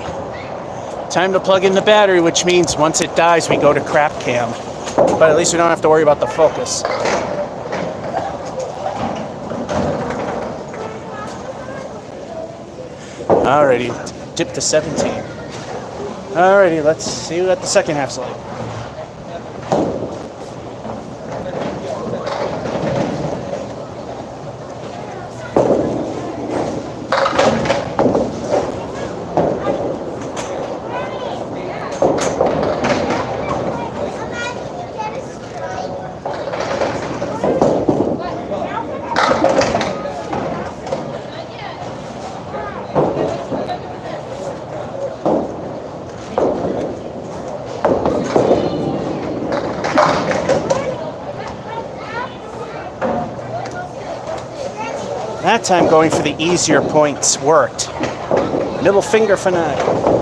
Time to plug in the battery, which means once it dies, we go to crap cam. But at least we don't have to worry about the focus. Alrighty, dip to 17. Alrighty, let's see what the second half's like. That time going for the easier points worked. Middle finger for 9.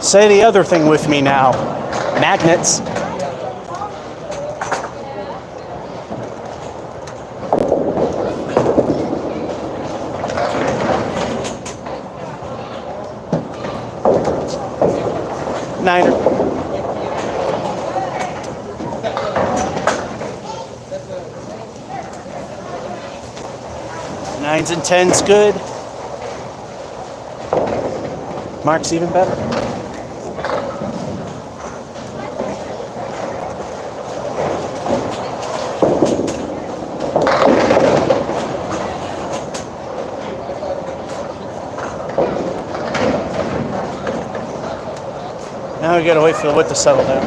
Say the other thing with me now. Magnets. Niner. Nines and tens good. Mark's even better. Now we gotta wait for the wood to settle down.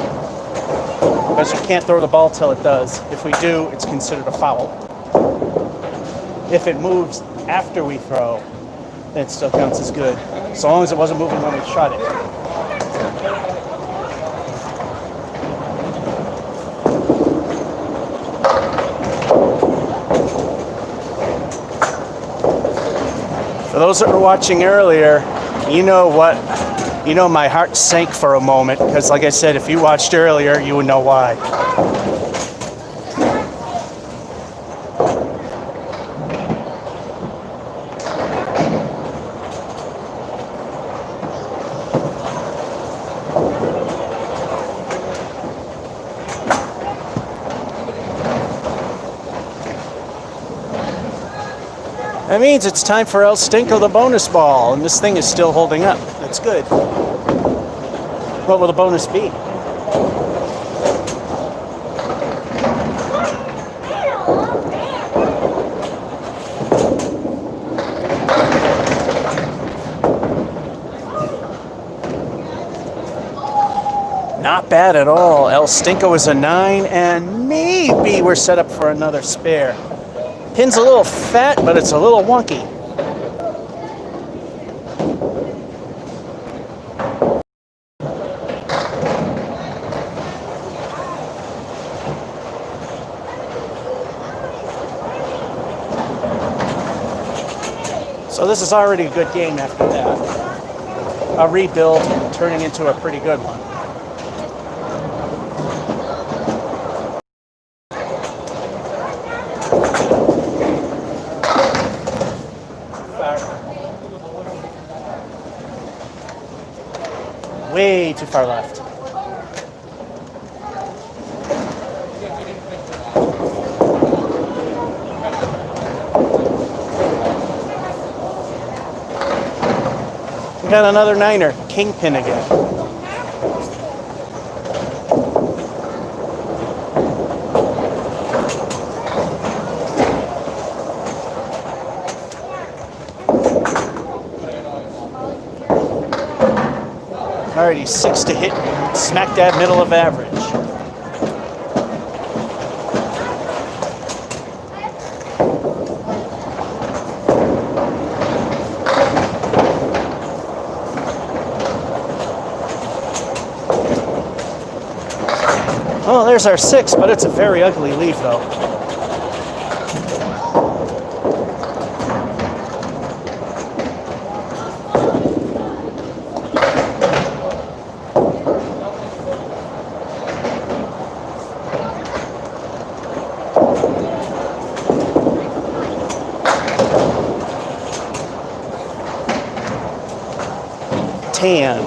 Because we can't throw the ball till it does. If we do, it's considered a foul. If it moves after we throw, then it still counts as good. So long as it wasn't moving when we shot it. For those that were watching earlier, you know my heart sank for a moment, because like I said, if you watched earlier, you would know why. That means it's time for El Stinko the bonus ball, and this thing is still holding up. That's good. What will the bonus be? Not bad at all. El Stinko is a 9, and maybe we're set up for another spare. Pin's a little fat, but it's a little wonky. So this is already a good game after that. A rebuild turning into a pretty good one. Way too far left. We got another 9er, kingpin again. Alrighty, 6 to hit, smack dab middle of average. Well, there's our 6, but it's a very ugly leaf, though. tan.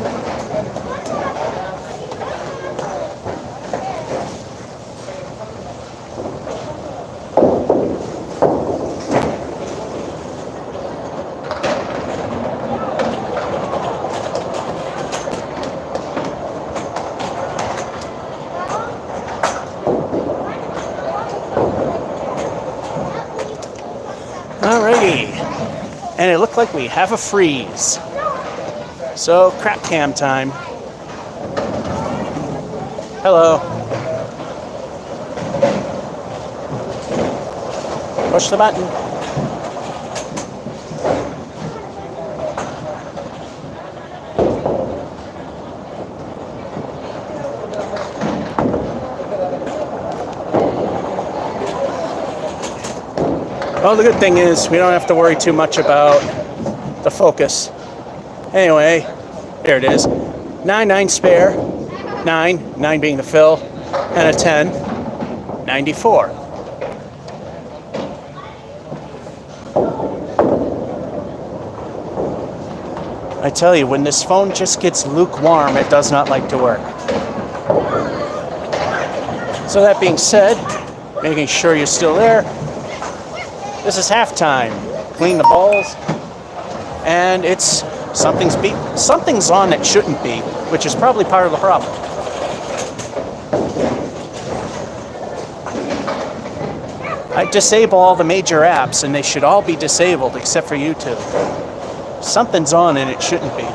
Alrighty, and it looked like we have a freeze. So, crap cam time. Hello. Push the button. Well, the good thing is we don't have to worry too much about the focus. Anyway, there it is. 9 spare. 9 being the fill, and a 10. 94. I tell you, when this phone just gets lukewarm, it does not like to work. So that being said, making sure you're still there. This is halftime. Clean the balls, and it's something's on that shouldn't be, which is probably part of the problem. I disable all the major apps, and they should all be disabled except for YouTube. Something's on and it shouldn't be.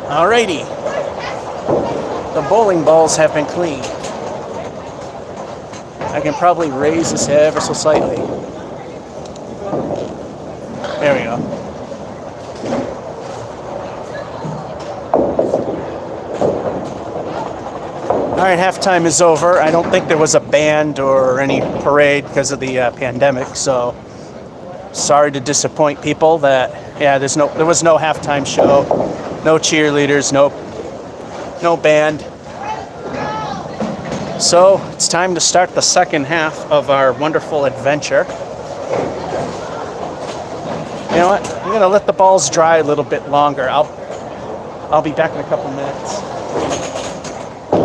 Alrighty, the bowling balls have been cleaned. I can probably raise this ever so slightly. There we go. Alright, halftime is over. I don't think there was a band or any parade because of the pandemic, so sorry to disappoint people that, yeah, there was no halftime show. No cheerleaders, no band. So it's time to start the second half of our wonderful adventure. You know what? I'm gonna let the balls dry a little bit longer. I'll be back in a couple minutes.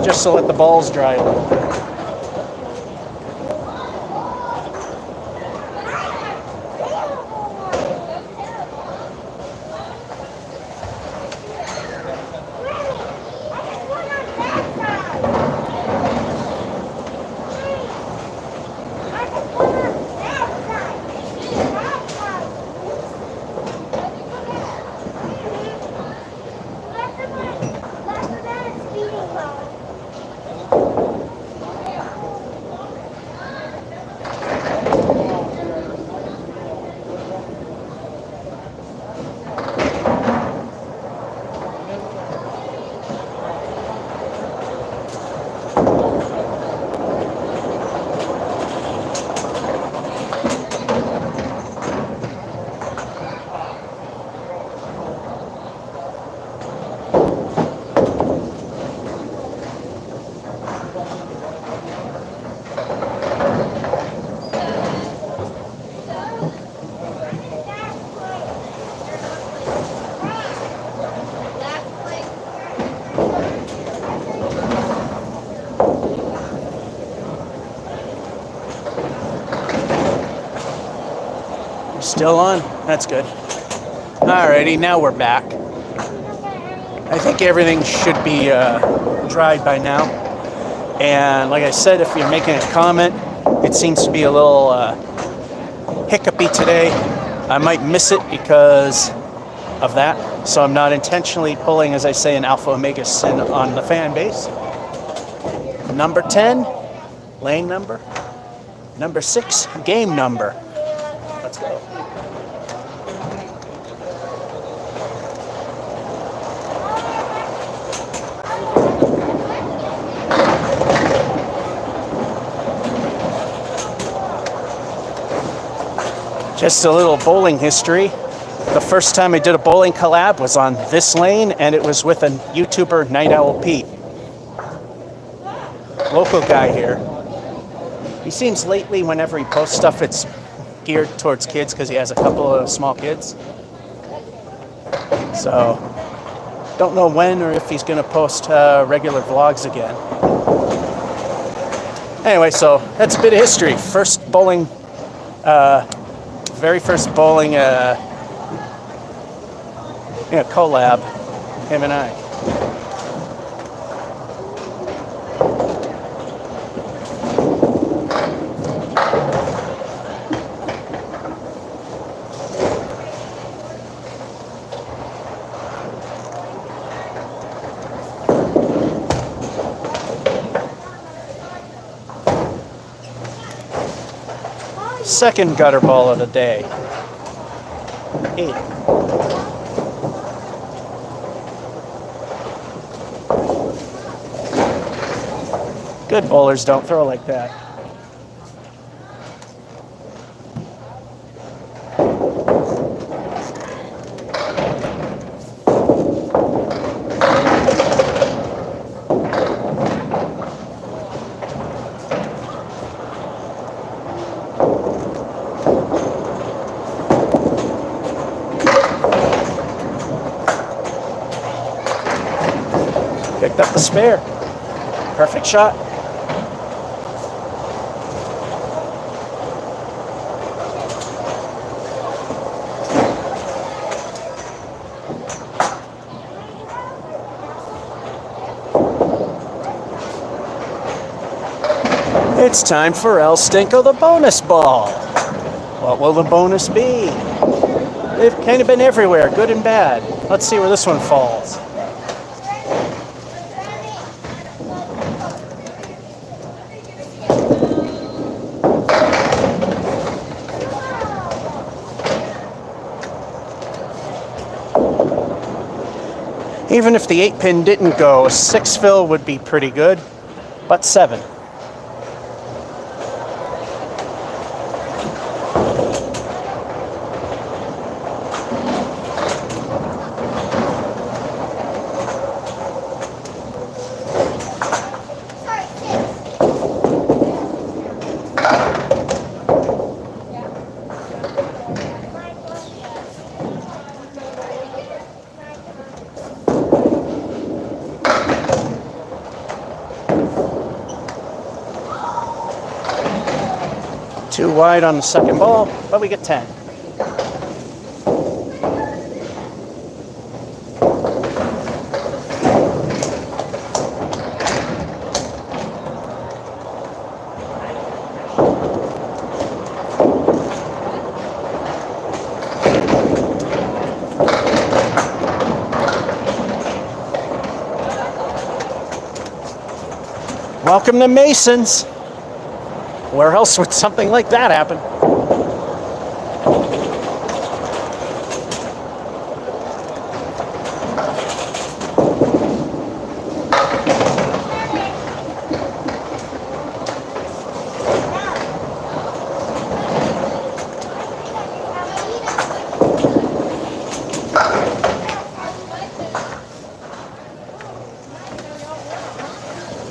Just to let the balls dry a little bit. Still on? That's good. Alrighty, now we're back. I think everything should be dried by now. And like I said, if you're making a comment, it seems to be a little hiccupy today. I might miss it because of that. So I'm not intentionally pulling, as I say, an alpha omega sin on the fan base. Number 10, lane number. Number 6, game number. Let's go. Just a little bowling history. The first time I did a bowling collab was on this lane, and it was with a YouTuber, Night Owl Pete. Local guy here. He seems lately, whenever he posts stuff, it's geared towards kids because he has a couple of small kids. So, don't know when or if he's going to post regular vlogs again. Anyway, so that's a bit of history. First bowling, very first bowling collab, him and I. Second gutter ball of the day. 8. Good bowlers don't throw like that. Picked up the spare. Perfect shot. It's time for El Stinko the bonus ball. What will the bonus be? They've kind of been everywhere, good and bad. Let's see where this one falls. Even if the 8-pin didn't go, a 6 fill would be pretty good, but 7. Too wide on the second ball, but we get 10. Welcome to Masons. Where else would something like that happen?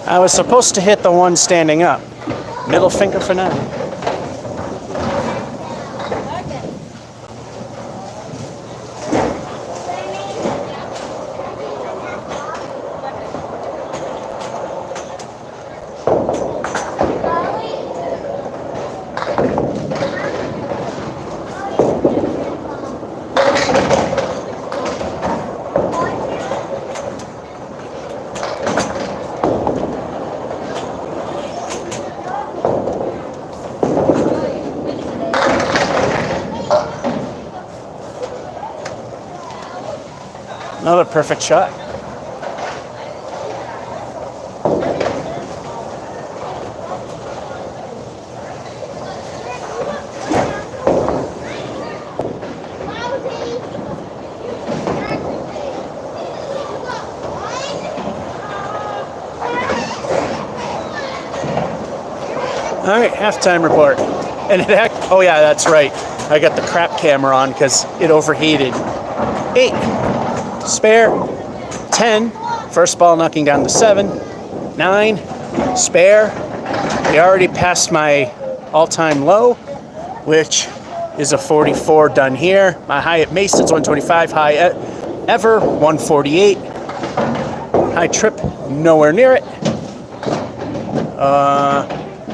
I was supposed to hit the one standing up. Middle finger for now. Another perfect shot. All right, halftime report. And oh yeah, that's right. I got the crap camera on because it overheated. 8, spare. 10, first ball knocking down the 7. 9, spare. We already passed my all-time low, which is a 44 done here. My high at Mason's 125, high at ever 148. High trip, nowhere near it.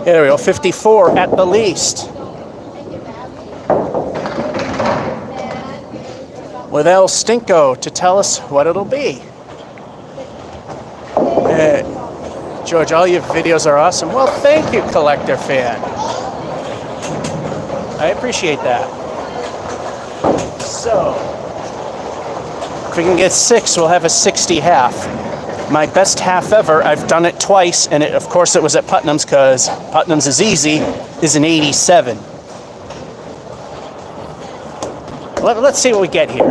There we go, 54 at the least. With El Stinko to tell us what it'll be. George, all your videos are awesome. Well, thank you, Collector Fan. I appreciate that. So, if we can get 6, we'll have a 60 half. My best half ever, I've done it twice, and of course it was at Putnam's because Putnam's is easy, is an 87. Let's see what we get here.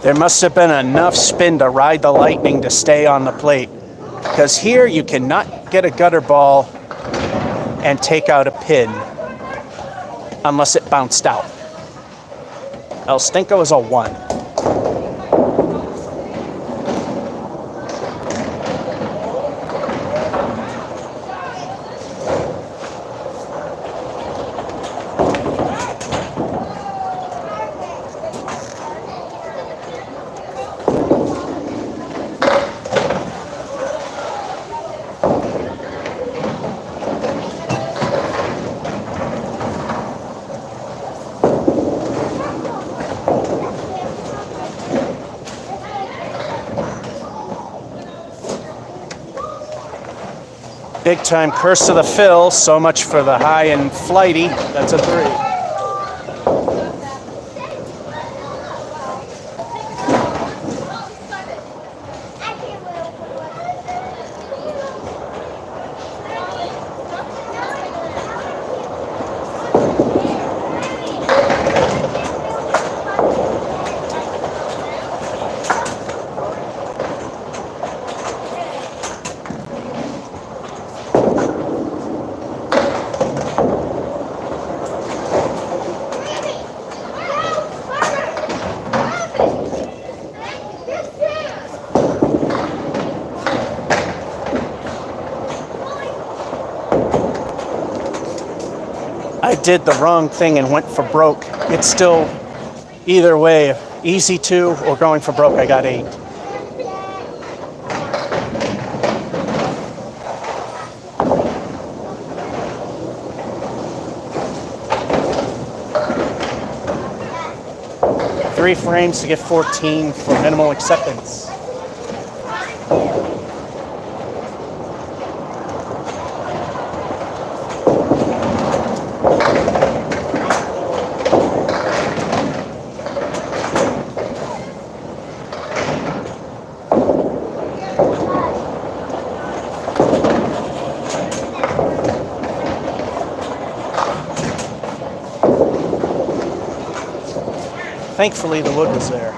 There must have been enough spin to ride the lightning to stay on the plate. Because here you cannot get a gutter ball and take out a pin unless it bounced out. El Stinko is a 1. Big time curse of the fill, so much for the high and flighty. That's a 3. I did the wrong thing and went for broke. It's still either way, easy 2 or going for broke. I got 8. Three frames to get 14 for minimal acceptance. Thankfully, the wood was there.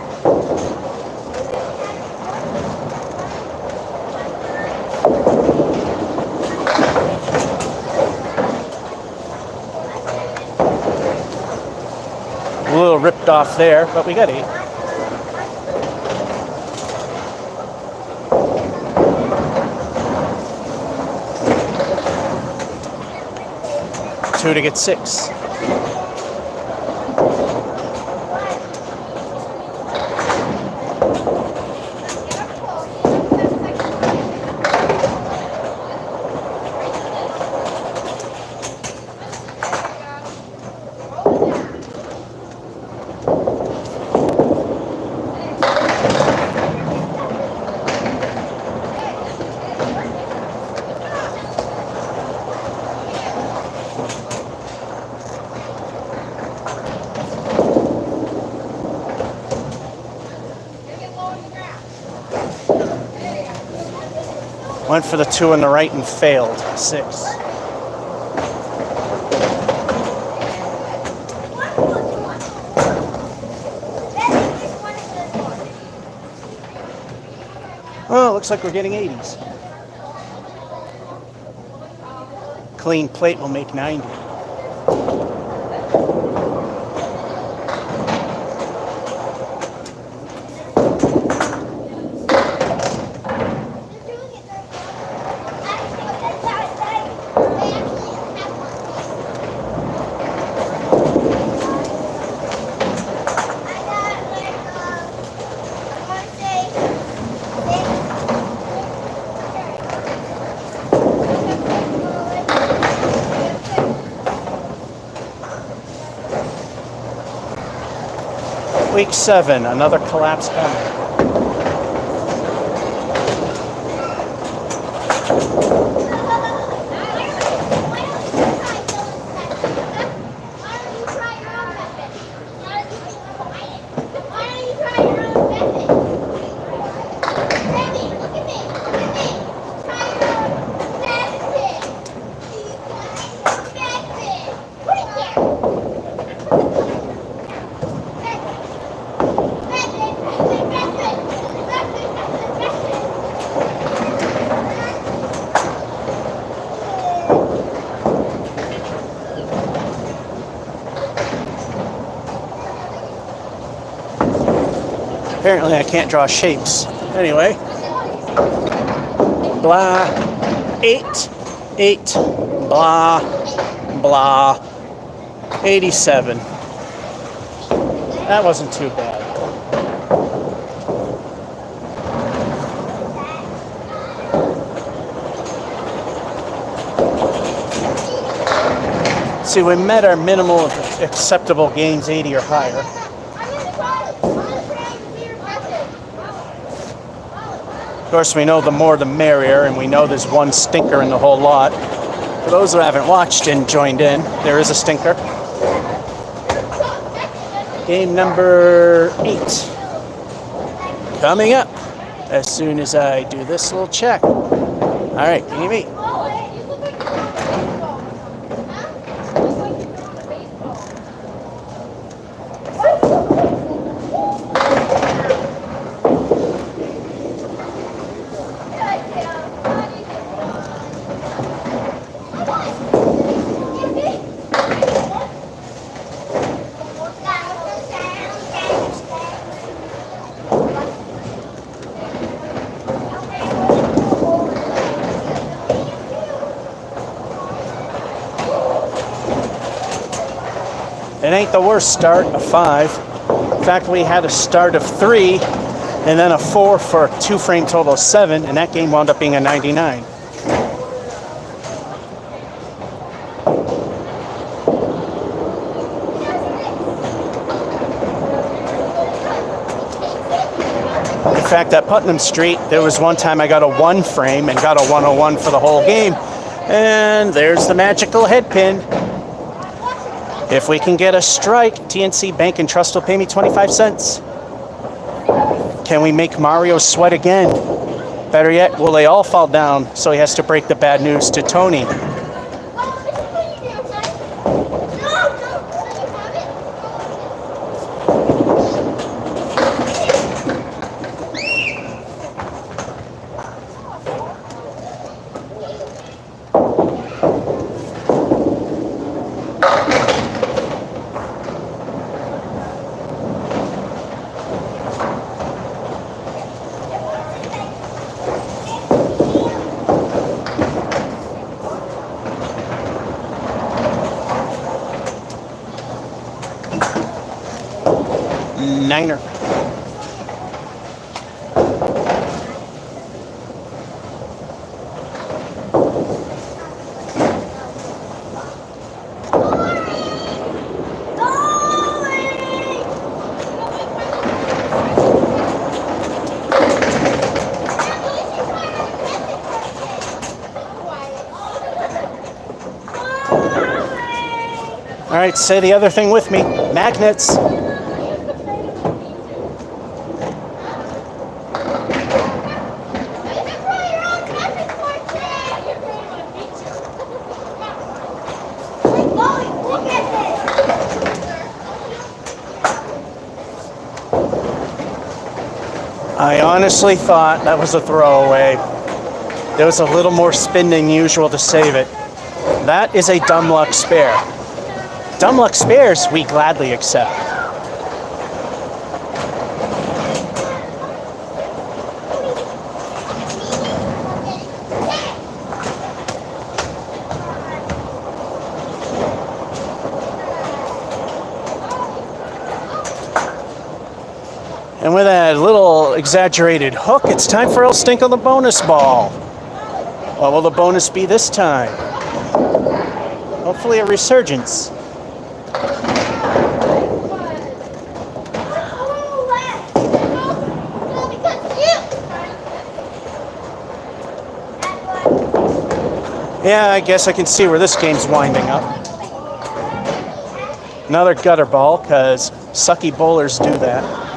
A little ripped off there, but we got 8. Two to get 6. Went for the 2 on the right and failed. 6. looks like we're getting 80s. Clean plate will make 90. Week 7, another collapse coming. Apparently I can't draw shapes. Anyway. Blah. 8. 8. Blah. Blah. 87. That wasn't too bad. See, we met our minimal of acceptable gains, 80 or higher. Of course, we know the more the merrier, and we know there's one stinker in the whole lot. For those who haven't watched and joined in, there is a stinker. Game number 8. Coming up as soon as I do this little check. All right, game 8. It ain't the worst start, a 5. In fact, we had a start of 3 and then a 4 for a 2-frame total of 7, and that game wound up being a 99. In fact, at Putnam Street, there was one time I got a 1-frame and got a 101 for the whole game. And there's the magical head pin. If we can get a strike, TNC Bank and Trust will pay me 25 cents. Can we make Mario sweat again? Better yet, will they all fall down so he has to break the bad news to Tony? Niner. All right, say the other thing with me. Magnets. I honestly thought that was a throwaway. There was a little more spin than usual to save it. That is a dumb luck spare. Dumb luck spares we gladly accept. And with that little exaggerated hook, it's time for El Stink on the bonus ball. What will the bonus be this time? Hopefully a resurgence. Yeah, I guess I can see where this game's winding up. Another gutter ball, because sucky bowlers do that.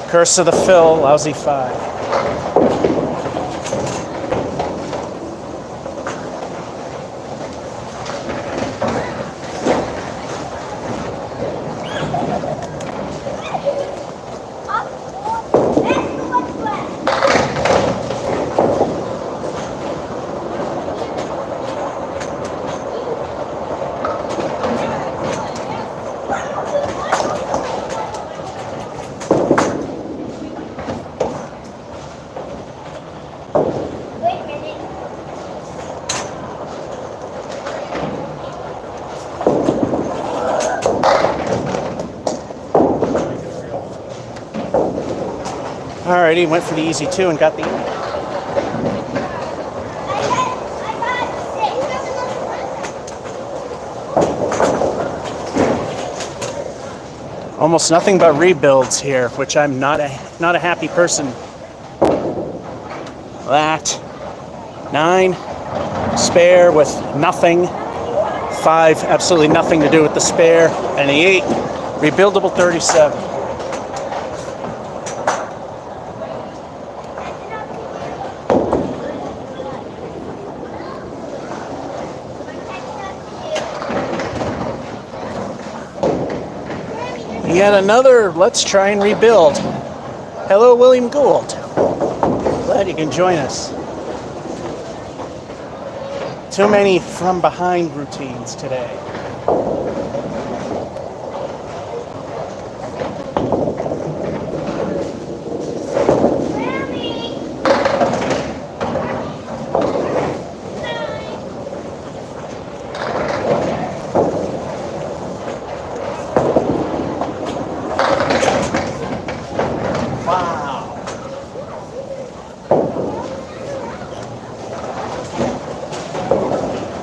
Curse of the Fill, lousy 5. Alrighty, went for the easy 2 and got the almost nothing but rebuilds here, which I'm not a happy person. That 9 spare with nothing. 5 absolutely nothing to do with the spare, and the 8 rebuildable 37. Yet another, let's try and rebuild. Hello, William Gould. Glad you can join us. Too many from behind routines today.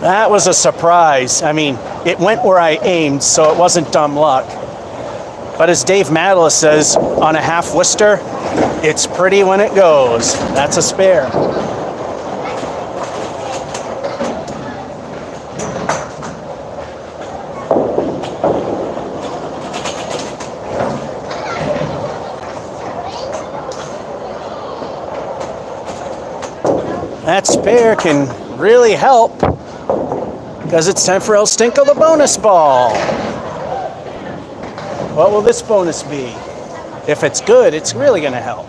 That was a surprise. I mean, it went where I aimed, so it wasn't dumb luck. But as Dave Madela says, on a half Worcester, it's pretty when it goes. That's a spare. That spare can really help, because it's time for El Stinko the bonus ball. What will this bonus be? If it's good, it's really going to help.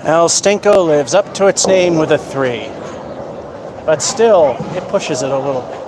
El Stinko lives up to its name with a 3. But still, it pushes it a little bit.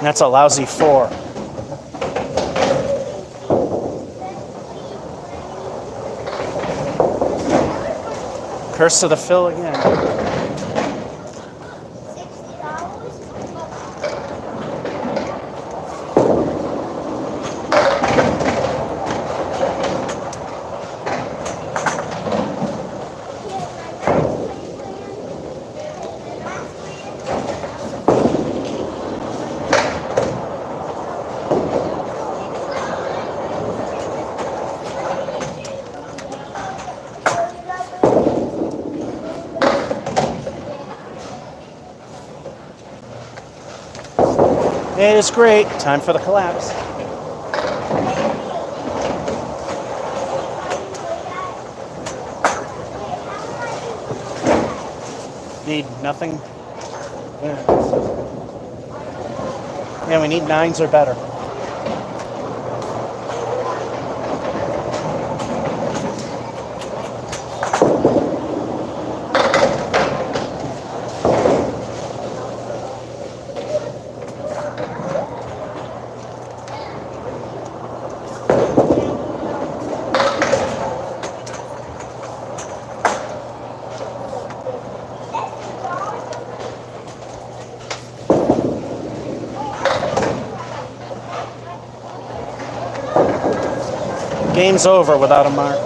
And that's a lousy 4. Curse of the fill again. It is great. Time for the collapse. Need nothing. Yeah, we need 9s or better. Game's over without a mark.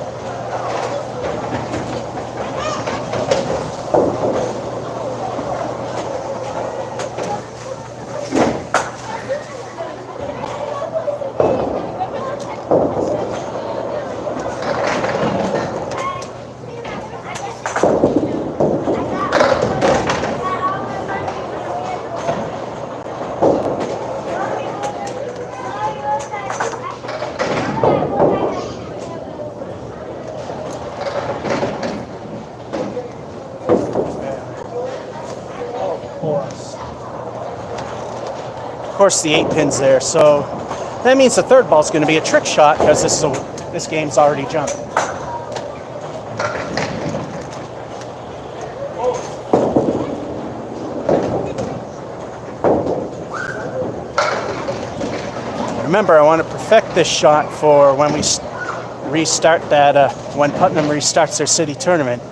Of course, the 8 pin's there, so that means the third ball's going to be a trick shot because this game's already jumped. Remember, I want to perfect this shot for when we restart that, when Putnam restarts their city tournament.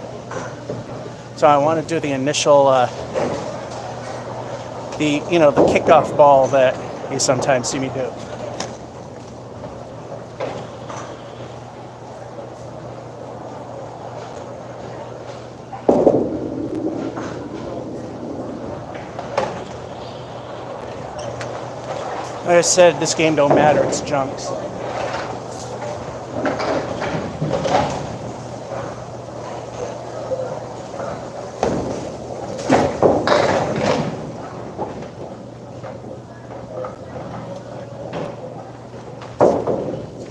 So I want to do the initial, the kickoff ball that you sometimes see me do. Like I said, this game don't matter, it's junks.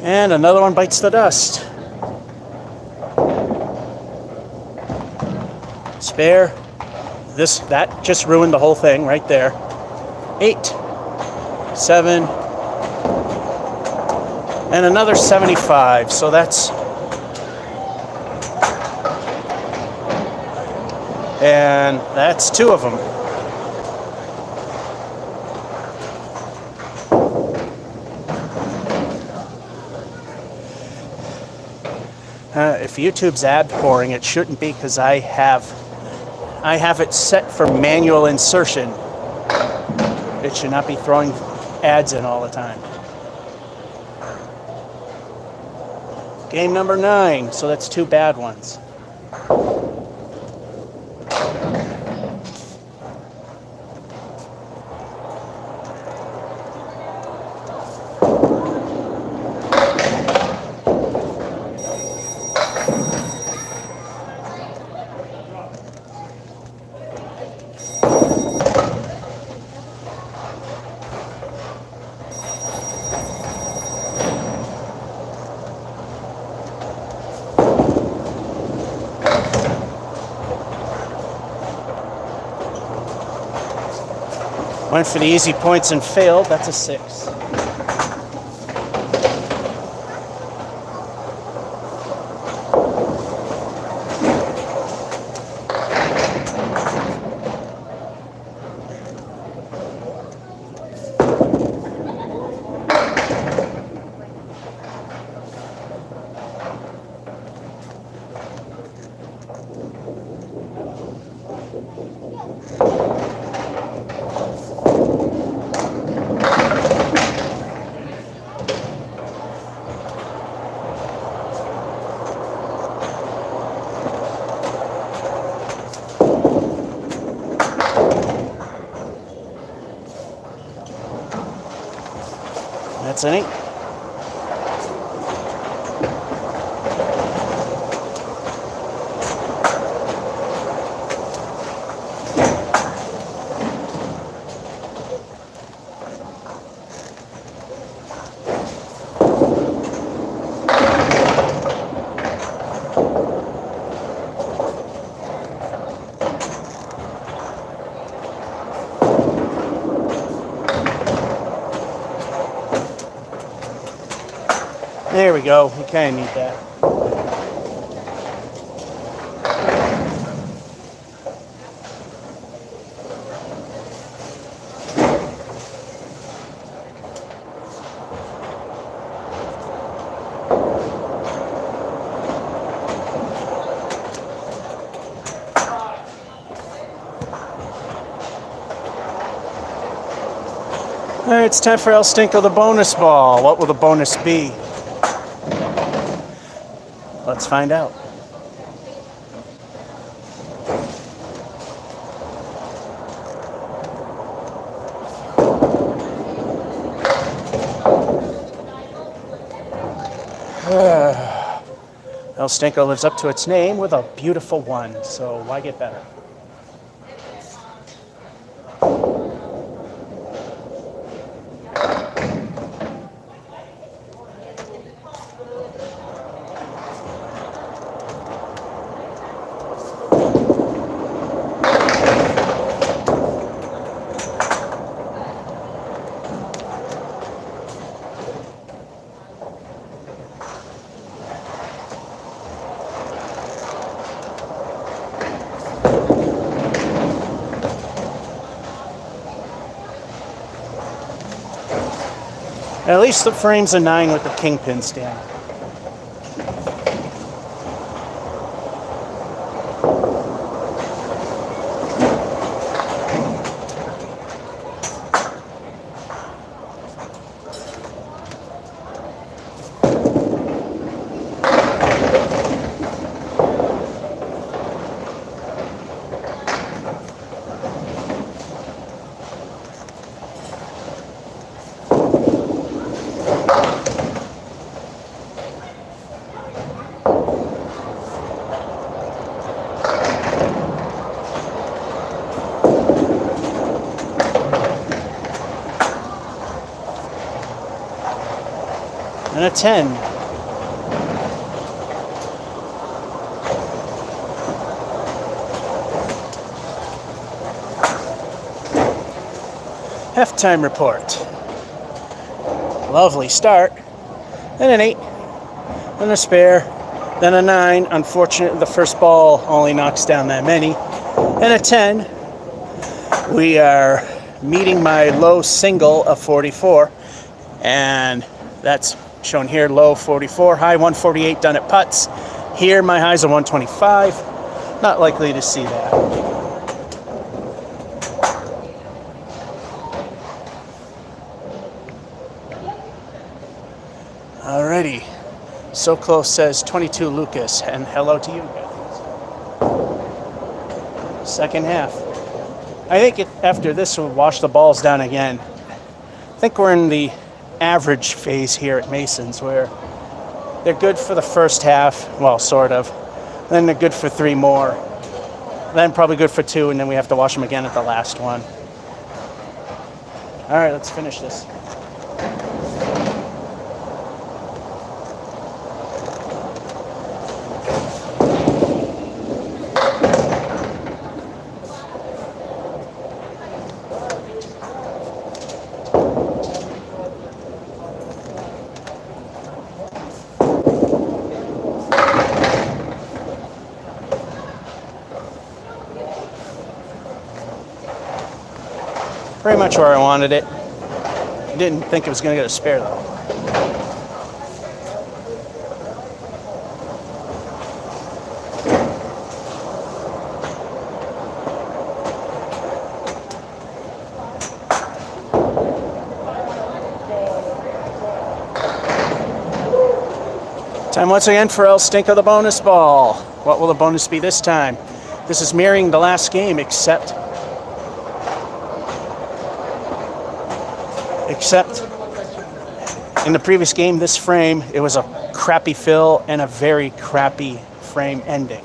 And another one bites the dust. Spare. That just ruined the whole thing right there. 8, 7, and another 75. So that's, and that's 2 of them. If YouTube's ad pouring, it shouldn't be because I have it set for manual insertion. It should not be throwing ads in all the time. Game number 9, so that's 2 bad ones. Went for the easy points and failed. That's a 6. That's an 8. There we go. You kind of need that. All right, it's time for El Stinko the bonus ball. What will the bonus be? Let's find out. El Stinko lives up to its name with a beautiful 1, so why get better? At least the frame's a 9 with the kingpin stand. And a 10. Halftime report. Lovely start. Then an 8. Then a spare. Then a 9. Unfortunately, the first ball only knocks down that many. And a 10. We are meeting my low single of 44. And that's shown here, low 44, high 148 done at putts. Here, my highs are 125. Not likely to see that. Alrighty. So Close says 22 Lucas, and hello to you guys. Second half. I think after this we'll wash the balls down again. I think we're in the average phase here at Masons where they're good for the first half, well, sort of. Then they're good for 3 more. Then probably good for 2, and then we have to wash them again at the last one. All right, let's finish this. Pretty much where I wanted it. Didn't think it was going to get a spare though. Time once again for El Stinko the bonus ball. What will the bonus be this time? This is mirroring the last game, except In the previous game, this frame, it was a crappy fill and a very crappy frame ending.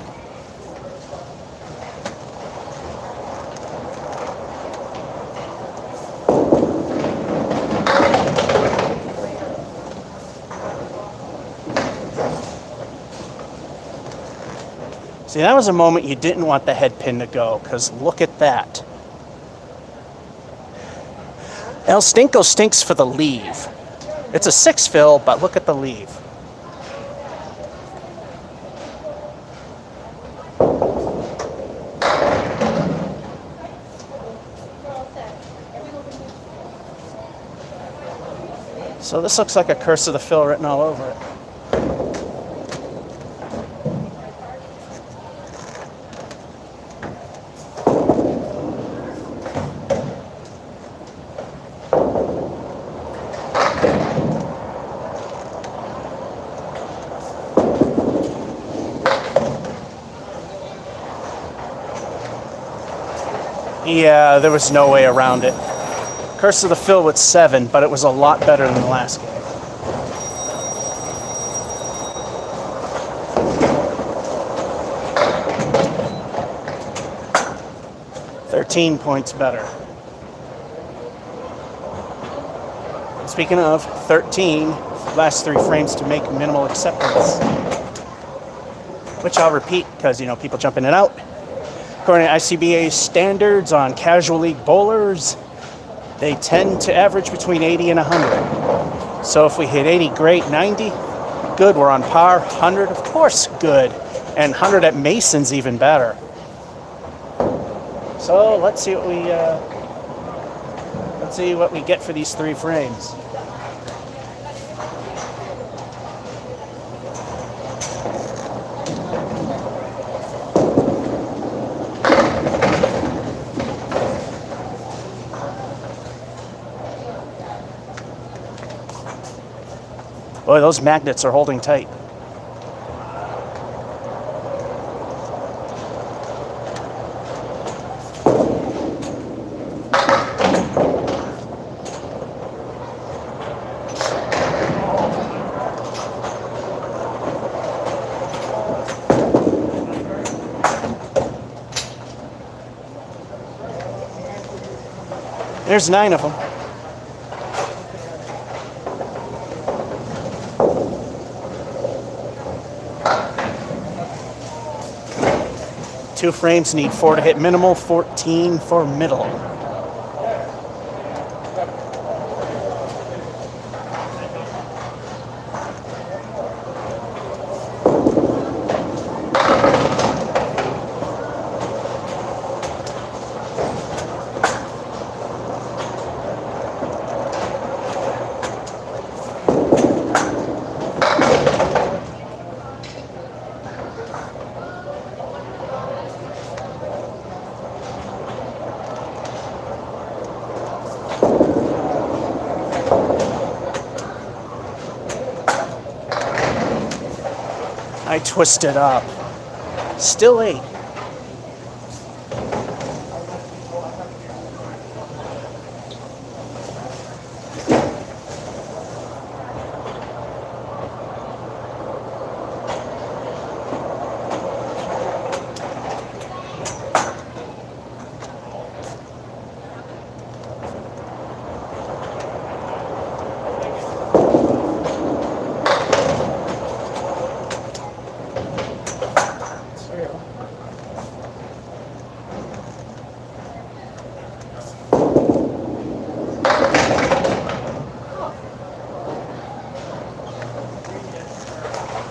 See, that was a moment you didn't want the head pin to go, because look at that. El Stinko stinks for the leave. It's a 6 fill, but look at the leave. So this looks like a curse of the fill written all over it. Yeah, there was no way around it. Curse of the Fill with 7, but it was a lot better than the last game. $13 points better. Speaking of 13, last 3 frames to make minimal acceptance. Which I'll repeat because, people jump in and out. According to ICBA standards on casual league bowlers, they tend to average between 80 and 100. So if we hit 80, great. 90, good. We're on par. 100, of course, good. And 100 at Mason's even better. So let's see what we get for these 3 frames. Boy, those magnets are holding tight. There's 9 of them. Two frames need 4 to hit minimal, 14 for middle. I twisted up. Still 8.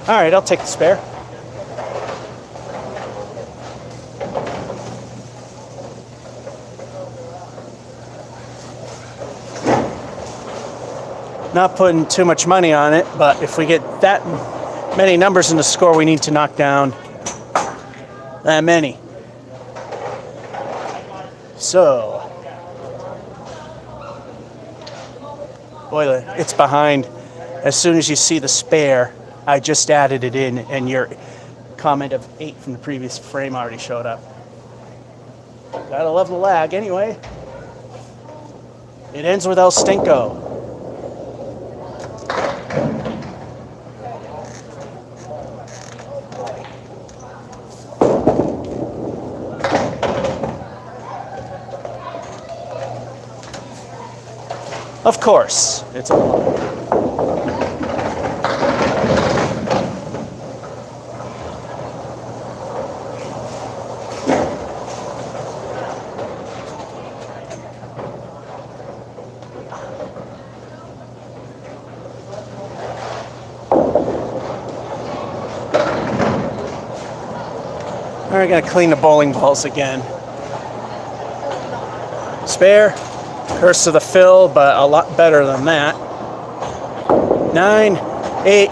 All right, I'll take the spare. Not putting too much money on it, but if we get that many numbers in the score, we need to knock down that many. So, boy, it's behind. As soon as you see the spare, I just added it in, and your comment of 8 from the previous frame already showed up. Gotta love the lag anyway. It ends with El Stinko. Of course, it's a lie. We're going to clean the bowling balls again. Spare, curse of the fill, but a lot better than that. 9, 8,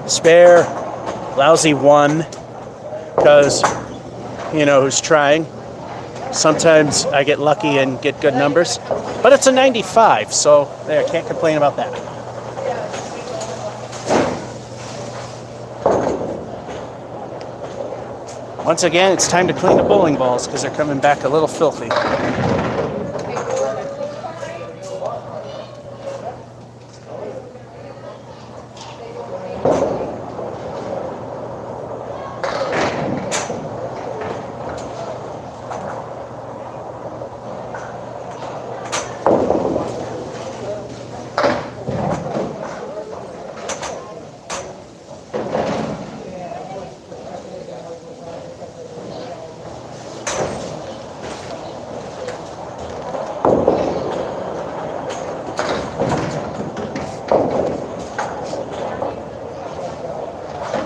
spare, lousy 1, because you know who's trying. Sometimes I get lucky and get good numbers, but it's a 95, so there, can't complain about that. Once again, it's time to clean the bowling balls because they're coming back a little filthy.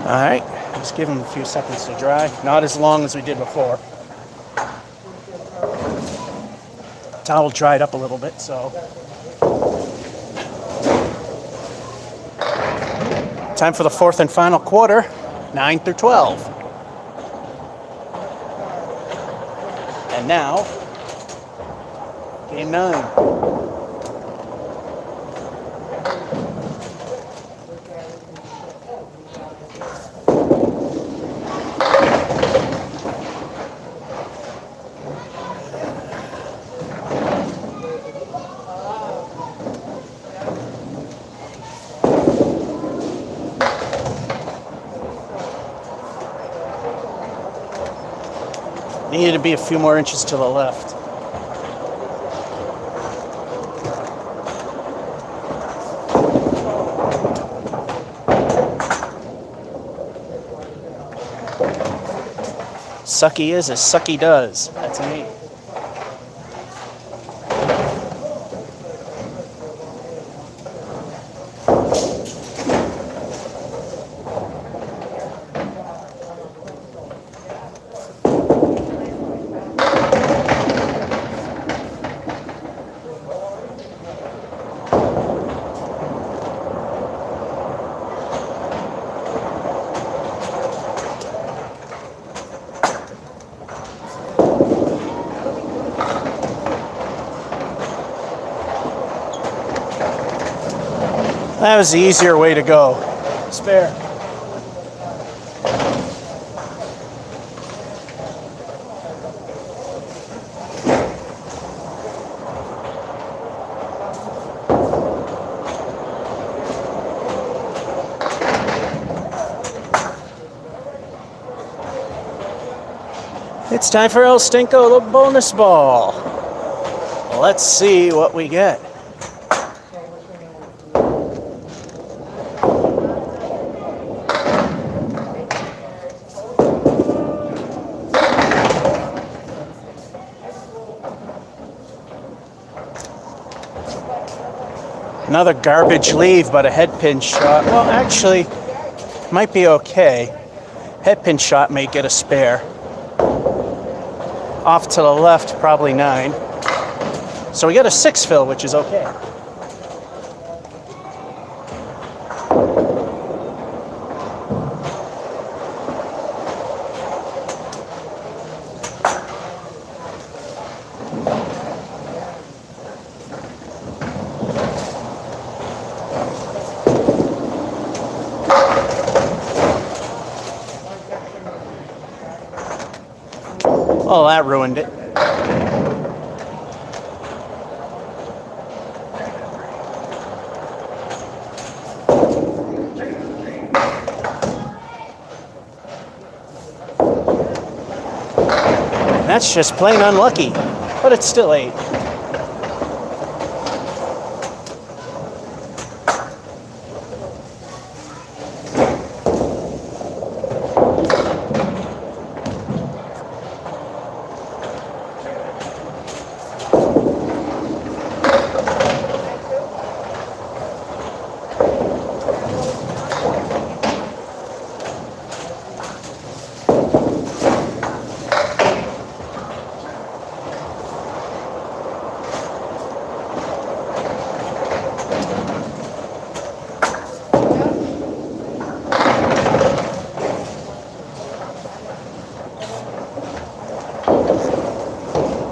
Alright, just give them a few seconds to dry. Not as long as we did before. Towel dried up a little bit, so. Time for the fourth and final quarter, 9 through 12. And now, game 9. Needed to be a few more inches to the left. Sucky is as sucky does. That's me. That was the easier way to go. Spare. It's time for El Stinko, the bonus ball. Let's see what we get. Another garbage leave, but a head pin shot. Well, actually, might be okay. Head pin shot may get a spare. Off to the left, probably 9. So we got a 6 fill, which is okay. Oh, that ruined it. That's just plain unlucky, but it's still 8.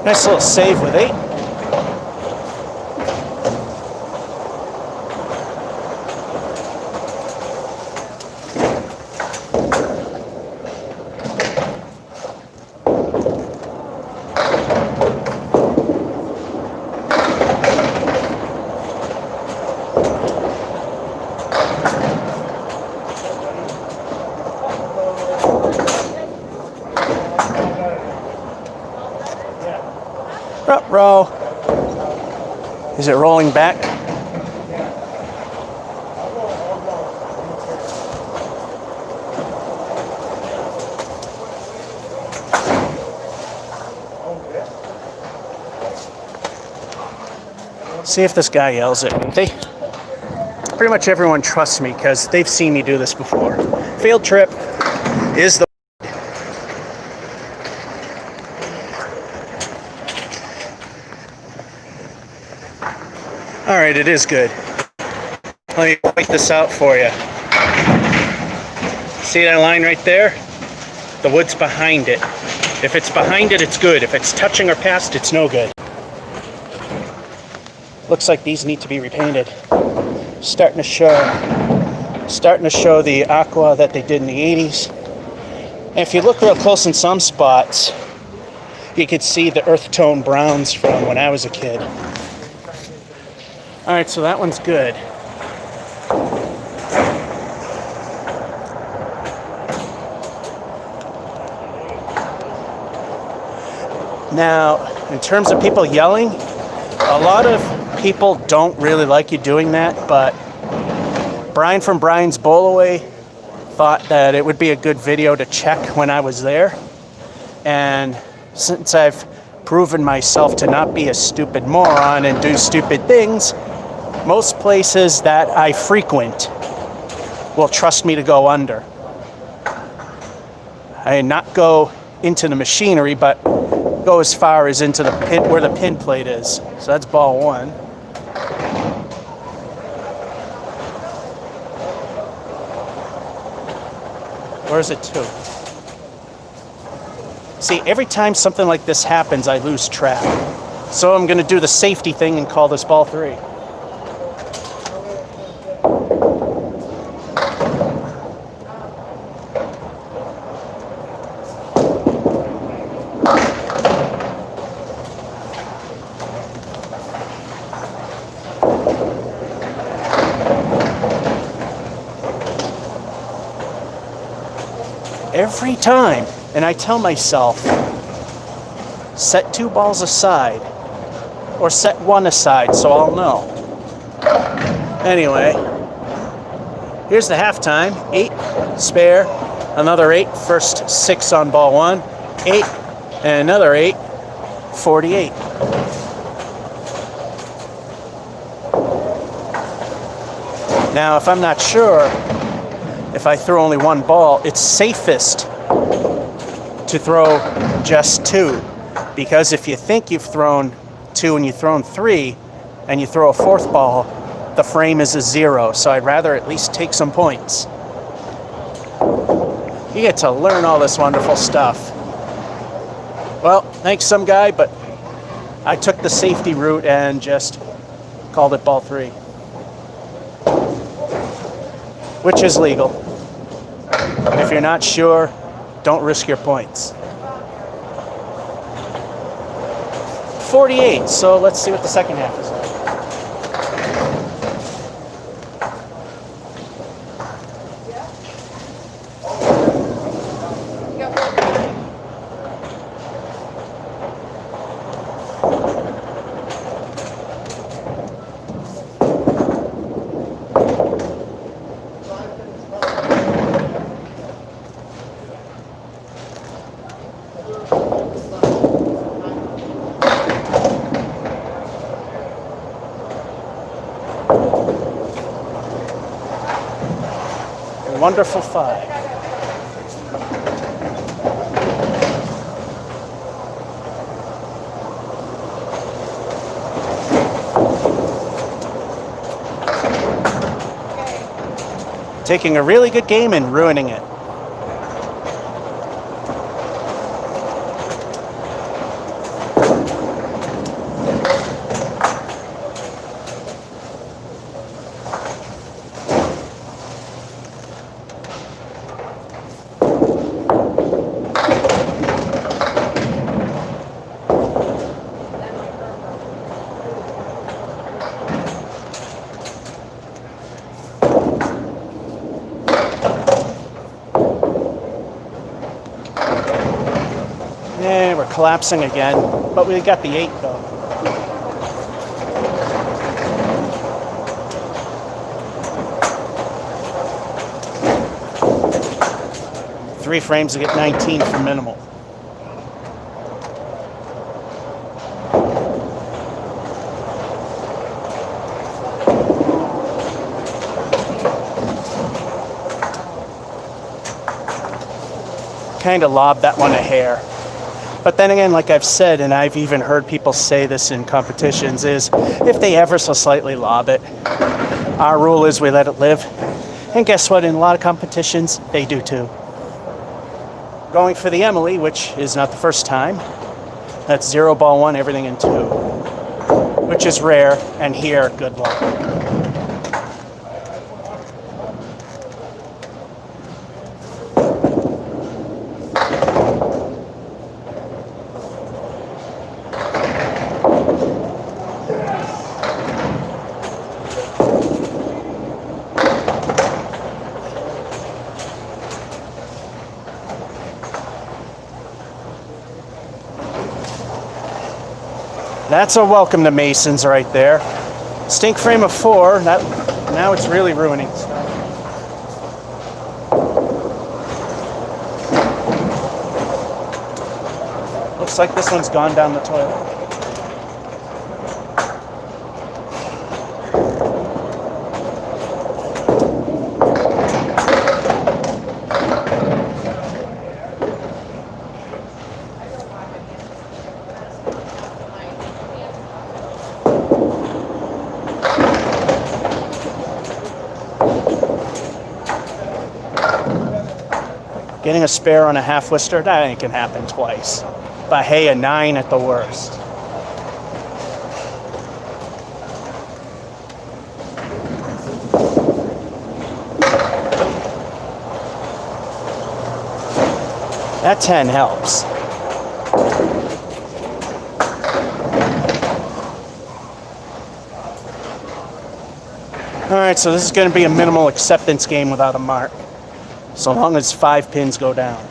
Nice little save with 8. Row. Is it rolling back? See if this guy yells at me. Pretty much everyone trusts me because they've seen me do this before. Field trip is the Alright, it is good. Let me point this out for you. See that line right there? The wood's behind it. If it's behind it, it's good. If it's touching or past, it's no good. Looks like these need to be repainted. Starting to show the aqua that they did in the 80s. And if you look real close in some spots, you could see the earth tone browns from when I was a kid. All right, so that one's good. Now, in terms of people yelling, a lot of people don't really like you doing that, but Brian from Brian's Bowlaway thought that it would be a good video to check when I was there. And since I've proven myself to not be a stupid moron and do stupid things, most places that I frequent will trust me to go under. I not go into the machinery, but go as far as into the pin, where the pin plate is. So that's ball 1. Or is it 2? See, every time something like this happens, I lose track. So I'm going to do the safety thing and call this ball 3. Every time, and I tell myself, set 2 balls aside, or set 1 aside so I'll know. Anyway, here's the halftime. 8, spare, another 8, first 6 on ball 1, 8, and another 8, 48. Now, if I'm not sure, if I throw only 1 ball, it's safest to throw just 2. Because if you think you've thrown 2 and you've thrown 3, and you throw a 4th ball, the frame is a 0. So I'd rather at least take some points. You get to learn all this wonderful stuff. Well, thanks some guy, but I took the safety route and just called it ball 3. Which is legal. If you're not sure, don't risk your points. 48, so let's see what the second half is like. Wonderful 5. Taking a really good game and ruining it. collapsing again, but we got the 8 though. Three frames to get 19 for minimal. Kind of lobbed that one a hair. But then again, like I've said, and I've even heard people say this in competitions, is if they ever so slightly lob it, our rule is we let it live. And guess what? In a lot of competitions, they do too. Going for the Emily, which is not the first time. That's 0 ball 1, everything in 2, which is rare, and here, good luck. That's a welcome to Masons right there. Stink frame of 4. Now it's really ruining stuff. Looks like this one's gone down the toilet. Getting a spare on a half Worcester, that ain't can happen twice. But hey, a 9 at the worst. That 10 helps. All right, so this is going to be a minimal acceptance game without a mark, so long as 5 pins go down.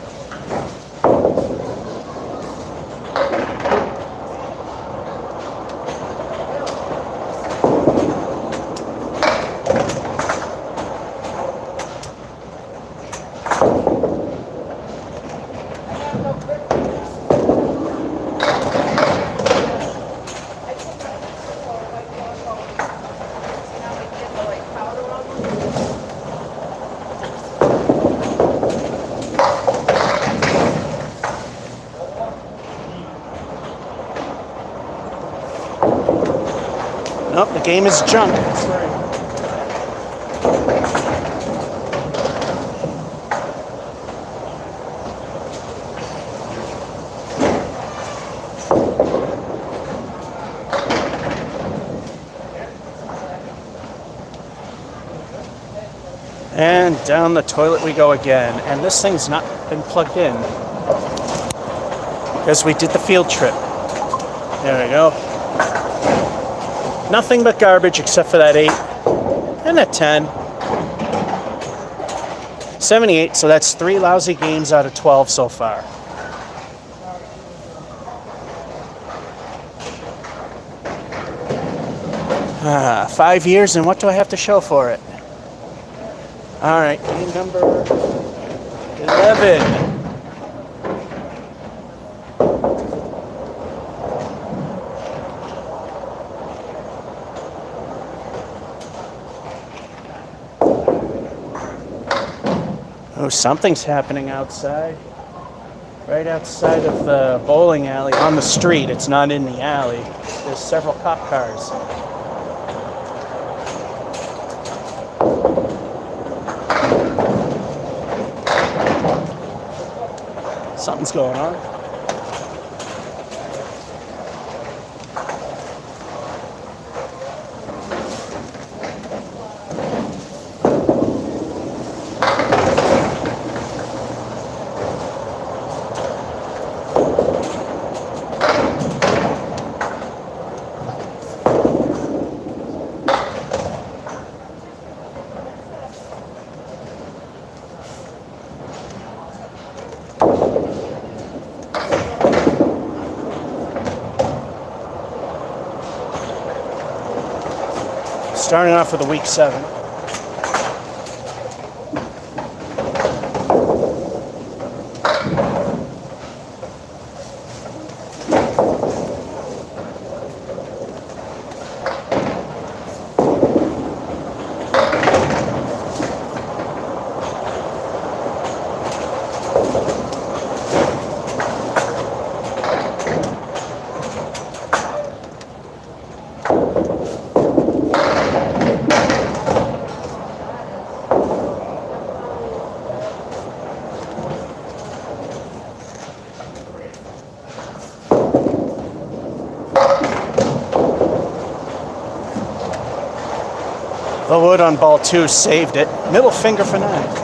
Nope, the game is junk. That's right. And down the toilet we go again. And this thing's not been plugged in because we did the field trip. There we go. Nothing but garbage except for that 8 and that 10. 78, so that's 3 lousy games out of 12 so far. Ah, 5 years, and what do I have to show for it? All right, game number 11. Oh, something's happening outside. Right outside of the bowling alley on the street. It's not in the alley. There's several cop cars. Something's going on. Starting off with a week 7. The wood on ball 2 saved it. Middle finger for 9.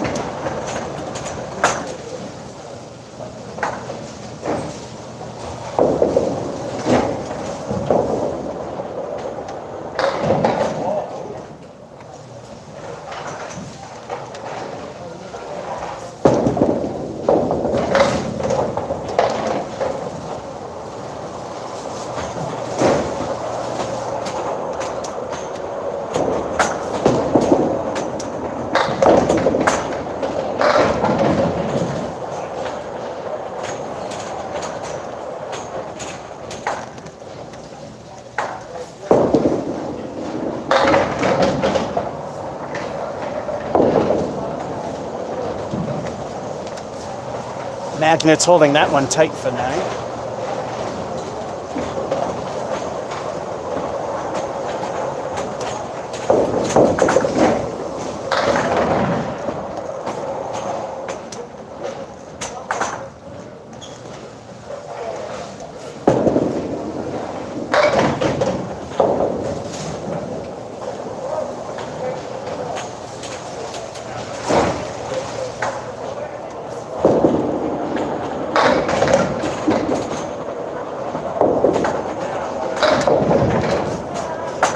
Magnet's holding that one tight for 9.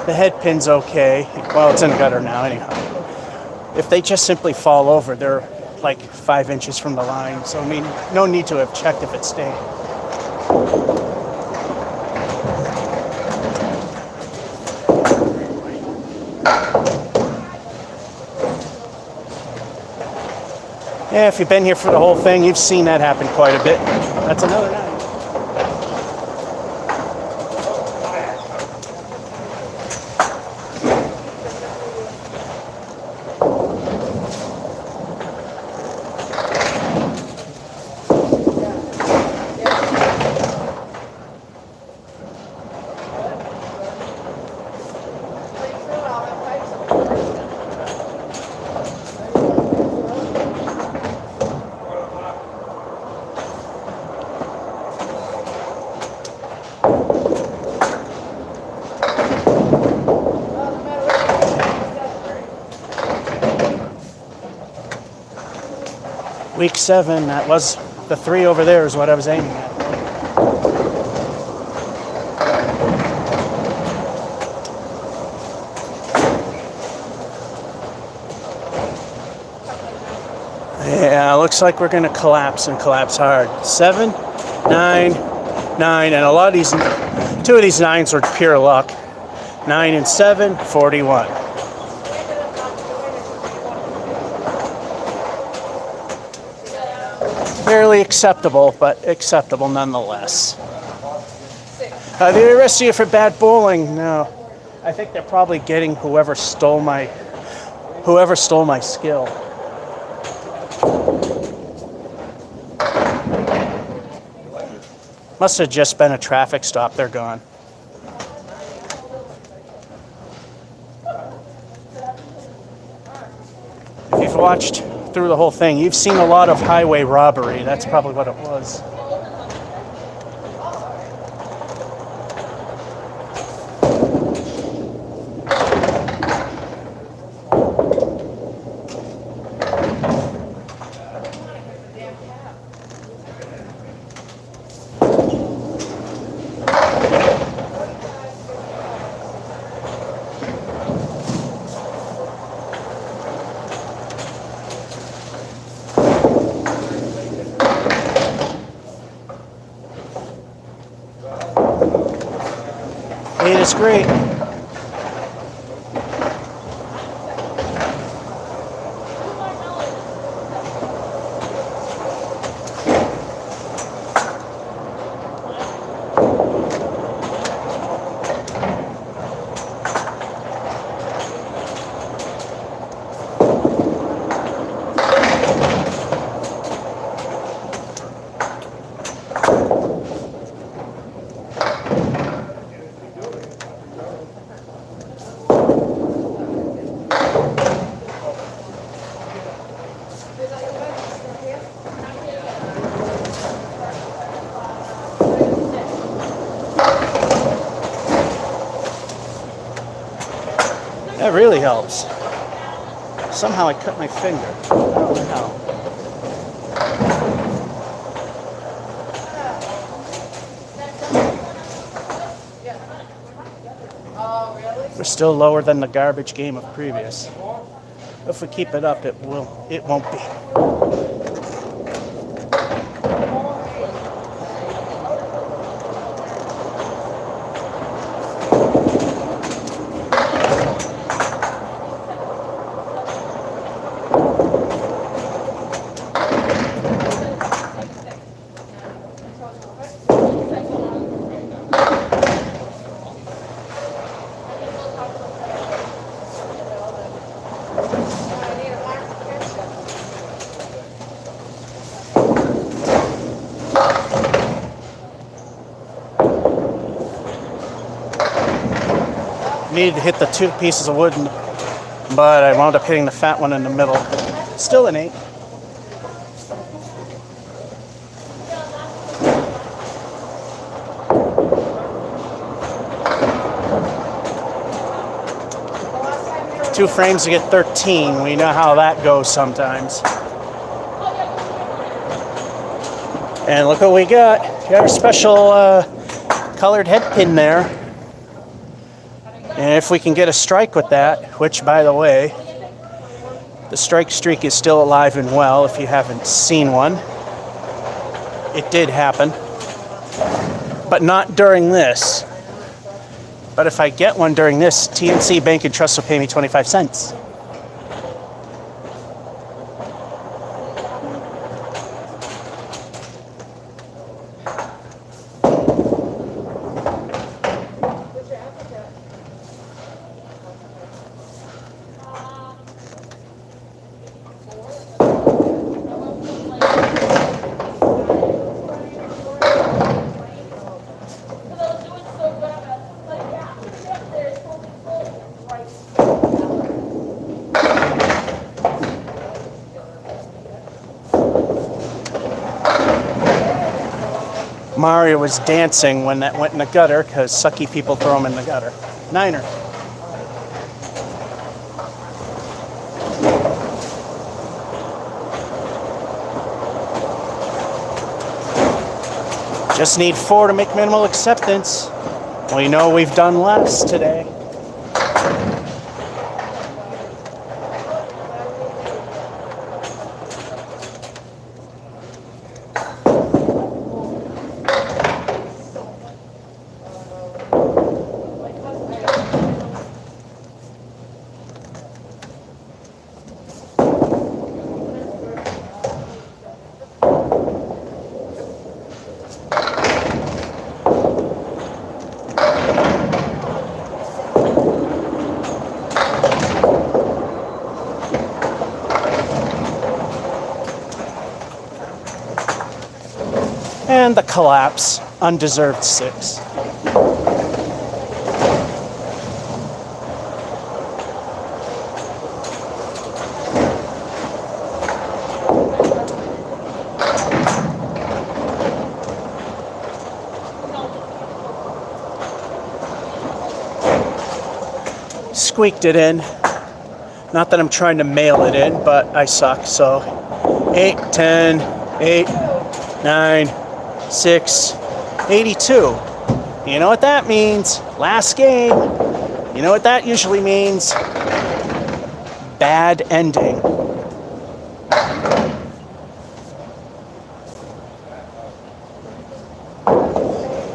The head pin's okay. Well, it's in the gutter now anyhow. If they just simply fall over, they're like 5 inches from the line. So, I mean, no need to have checked if it stayed. Yeah, if you've been here for the whole thing, you've seen that happen quite a bit. That's another 9. Week 7, that was the 3 over there is what I was aiming at. Yeah, looks like we're going to collapse and collapse hard. 7, 9, 9, and a lot of these, 2 of these 9s were pure luck. 9 and 7, 41. Barely acceptable, but acceptable nonetheless. The rest of you for bad bowling? No. I think they're probably getting whoever stole my skill. Must have just been a traffic stop. They're gone. If you've watched through the whole thing, you've seen a lot of highway robbery. That's probably what it was. It's great. That really helps. Somehow I cut my finger. I don't know how. We're still lower than the garbage game of previous. If we keep it up, it won't be. Needed to hit the 2 pieces of wood, but I wound up hitting the fat one in the middle. Still an 8. Two frames to get 13. We know how that goes sometimes. And look what we got. We got our special colored head pin there. And if we can get a strike with that, which, by the way, the strike streak is still alive and well if you haven't seen one. It did happen. But not during this. But if I get one during this, TNC Bank and Trust will pay me 25 cents. Mario was dancing when that went in the gutter because sucky people throw them in the gutter. Niner. Just need 4 to make minimal acceptance. We know we've done less today. And the collapse, undeserved 6. Squeaked it in. Not that I'm trying to mail it in, but I suck, so 8, 10, 8, 9, 6, 82. You know what that means? Last game. You know what that usually means? Bad ending.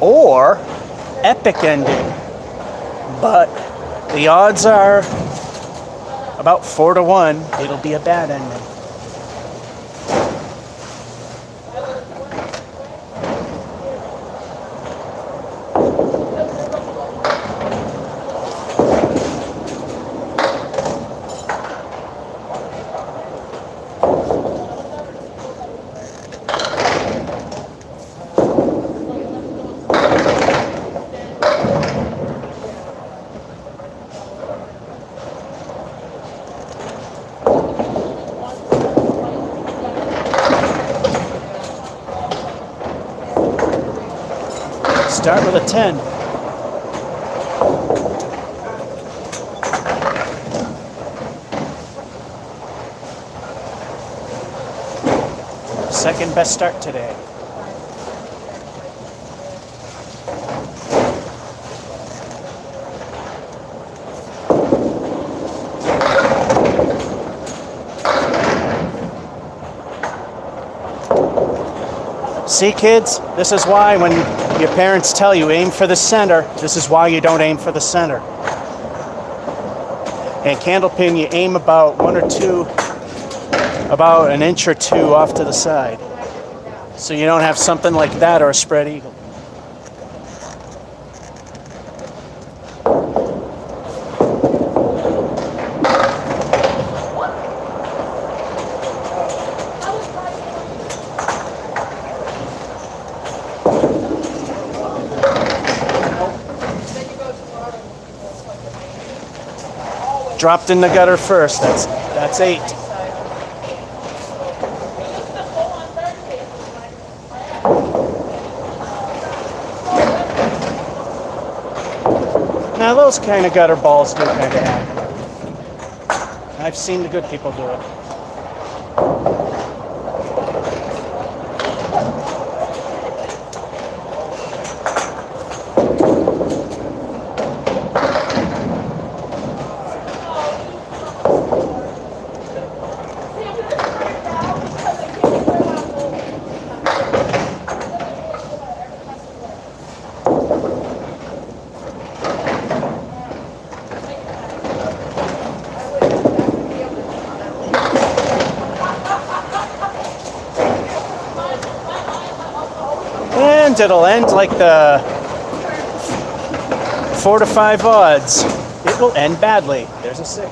Or epic ending. But the odds are about 4 to 1. It'll be a bad ending. Start with a 10. Second best start today. See, kids, this is why when your parents tell you aim for the center, this is why you don't aim for the center. And Candlepin, you aim about about an inch or two off to the side. So you don't have something like that or a spread eagle. Dropped in the gutter first. That's 8. Now those kind of gutter balls do kind of happen. I've seen the good people do it. And it'll end like the 4 to 5 odds. It will end badly. There's a 6.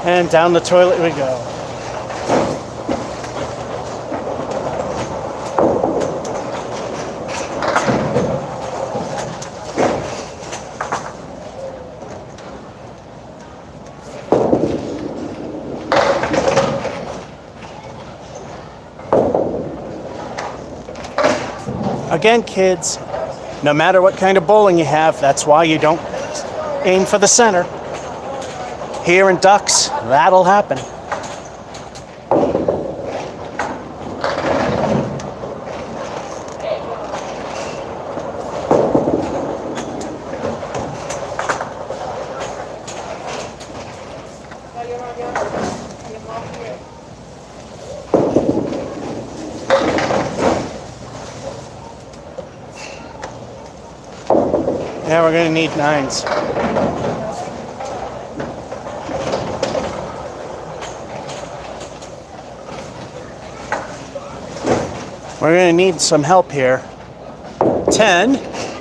And down the toilet we go. Again, kids, no matter what kind of bowling you have, that's why you don't aim for the center. Here in ducks, that'll happen. Yeah, we're going to need 9s. We're going to need some help here. 10,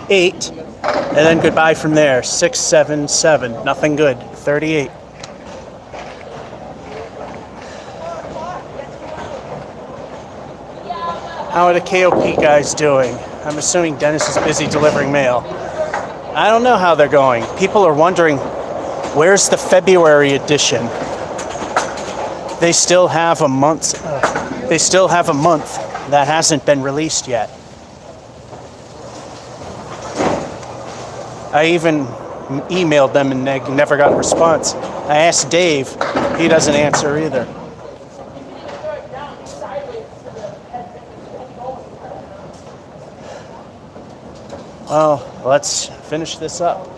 8, and then goodbye from there. 6, 7, 7. Nothing good. 38. How are the KOP guys doing? I'm assuming Dennis is busy delivering mail. I don't know how they're going. People are wondering, where's the February edition? They still have a month. That hasn't been released yet. I even emailed them and never got a response. I asked Dave, he doesn't answer either. Well, let's finish this up.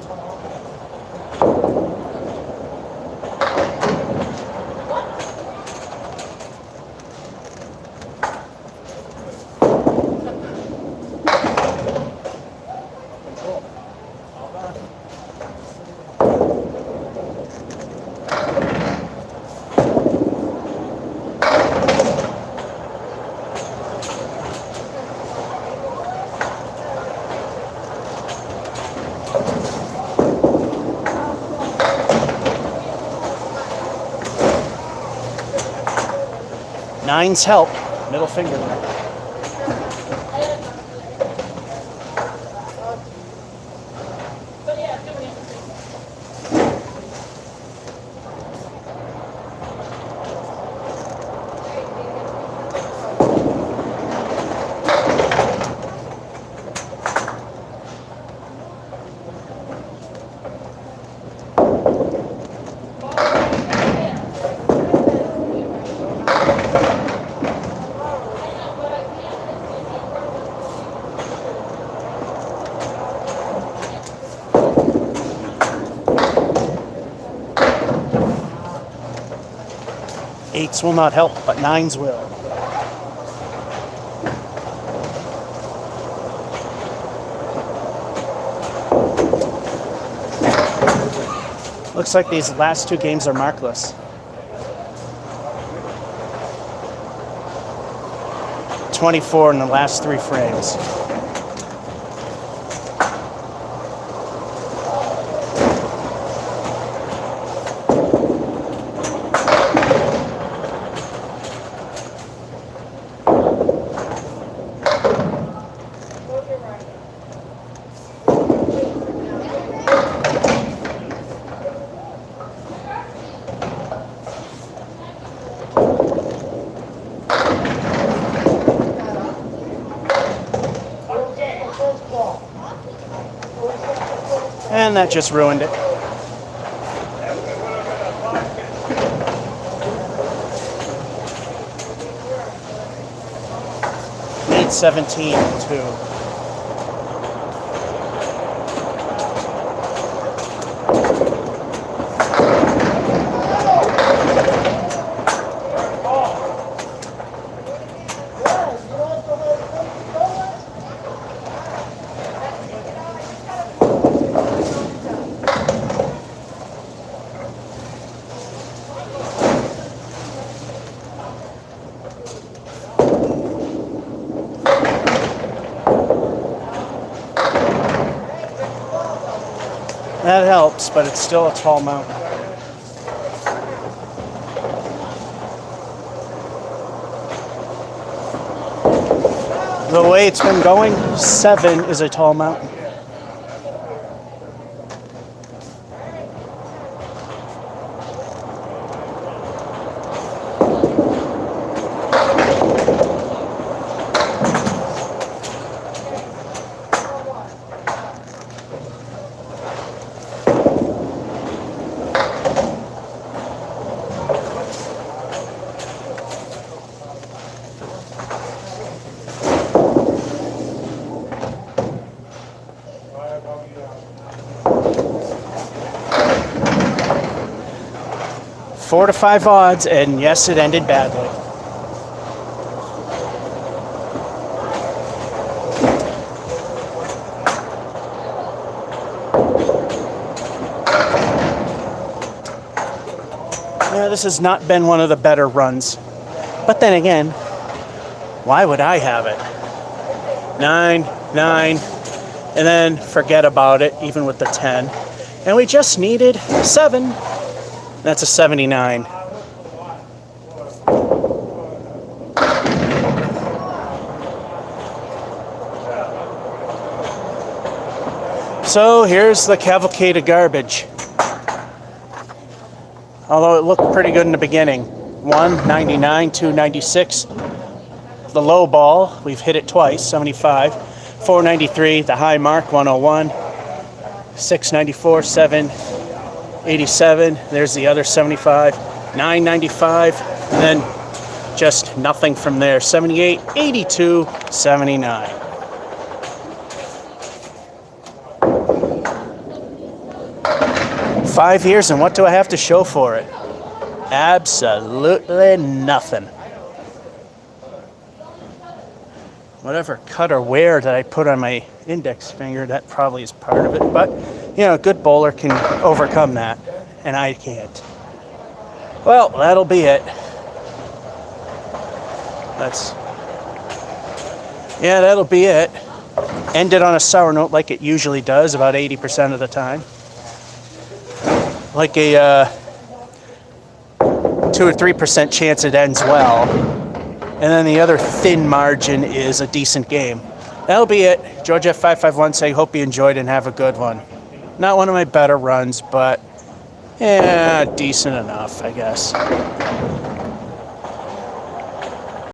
Nines help. Middle finger. Eights will not help, but nines will. Looks like these last two games are markless. 24 in the last three frames. And that just ruined it. Need 17-2. That helps, but it's still a tall mountain. The way it's been going, 7 is a tall mountain. Four to 5 odds, and yes, it ended badly. Yeah, this has not been one of the better runs. But then again, why would I have it? 9, 9, and then forget about it, even with the 10. And we just needed 7. That's a 79. So here's the cavalcade of garbage. Although it looked pretty good in the beginning. 199, 296. The low ball, we've hit it twice, 75. 493, the high mark, 101. 694, 787, there's the other 75, 995, and then just nothing from there. 78, 82, 79. Five years, and what do I have to show for it? Absolutely nothing. Whatever cut or wear that I put on my index finger, that probably is part of it. But, you know, a good bowler can overcome that, and I can't. Well, that'll be it. That'll be it. Ended on a sour note like it usually does about 80% of the time. Like a 2 or 3% chance it ends well. And then the other thin margin is a decent game. That'll be it. George F551 saying, hope you enjoyed and have a good one. Not one of my better runs, but yeah, decent enough, I guess.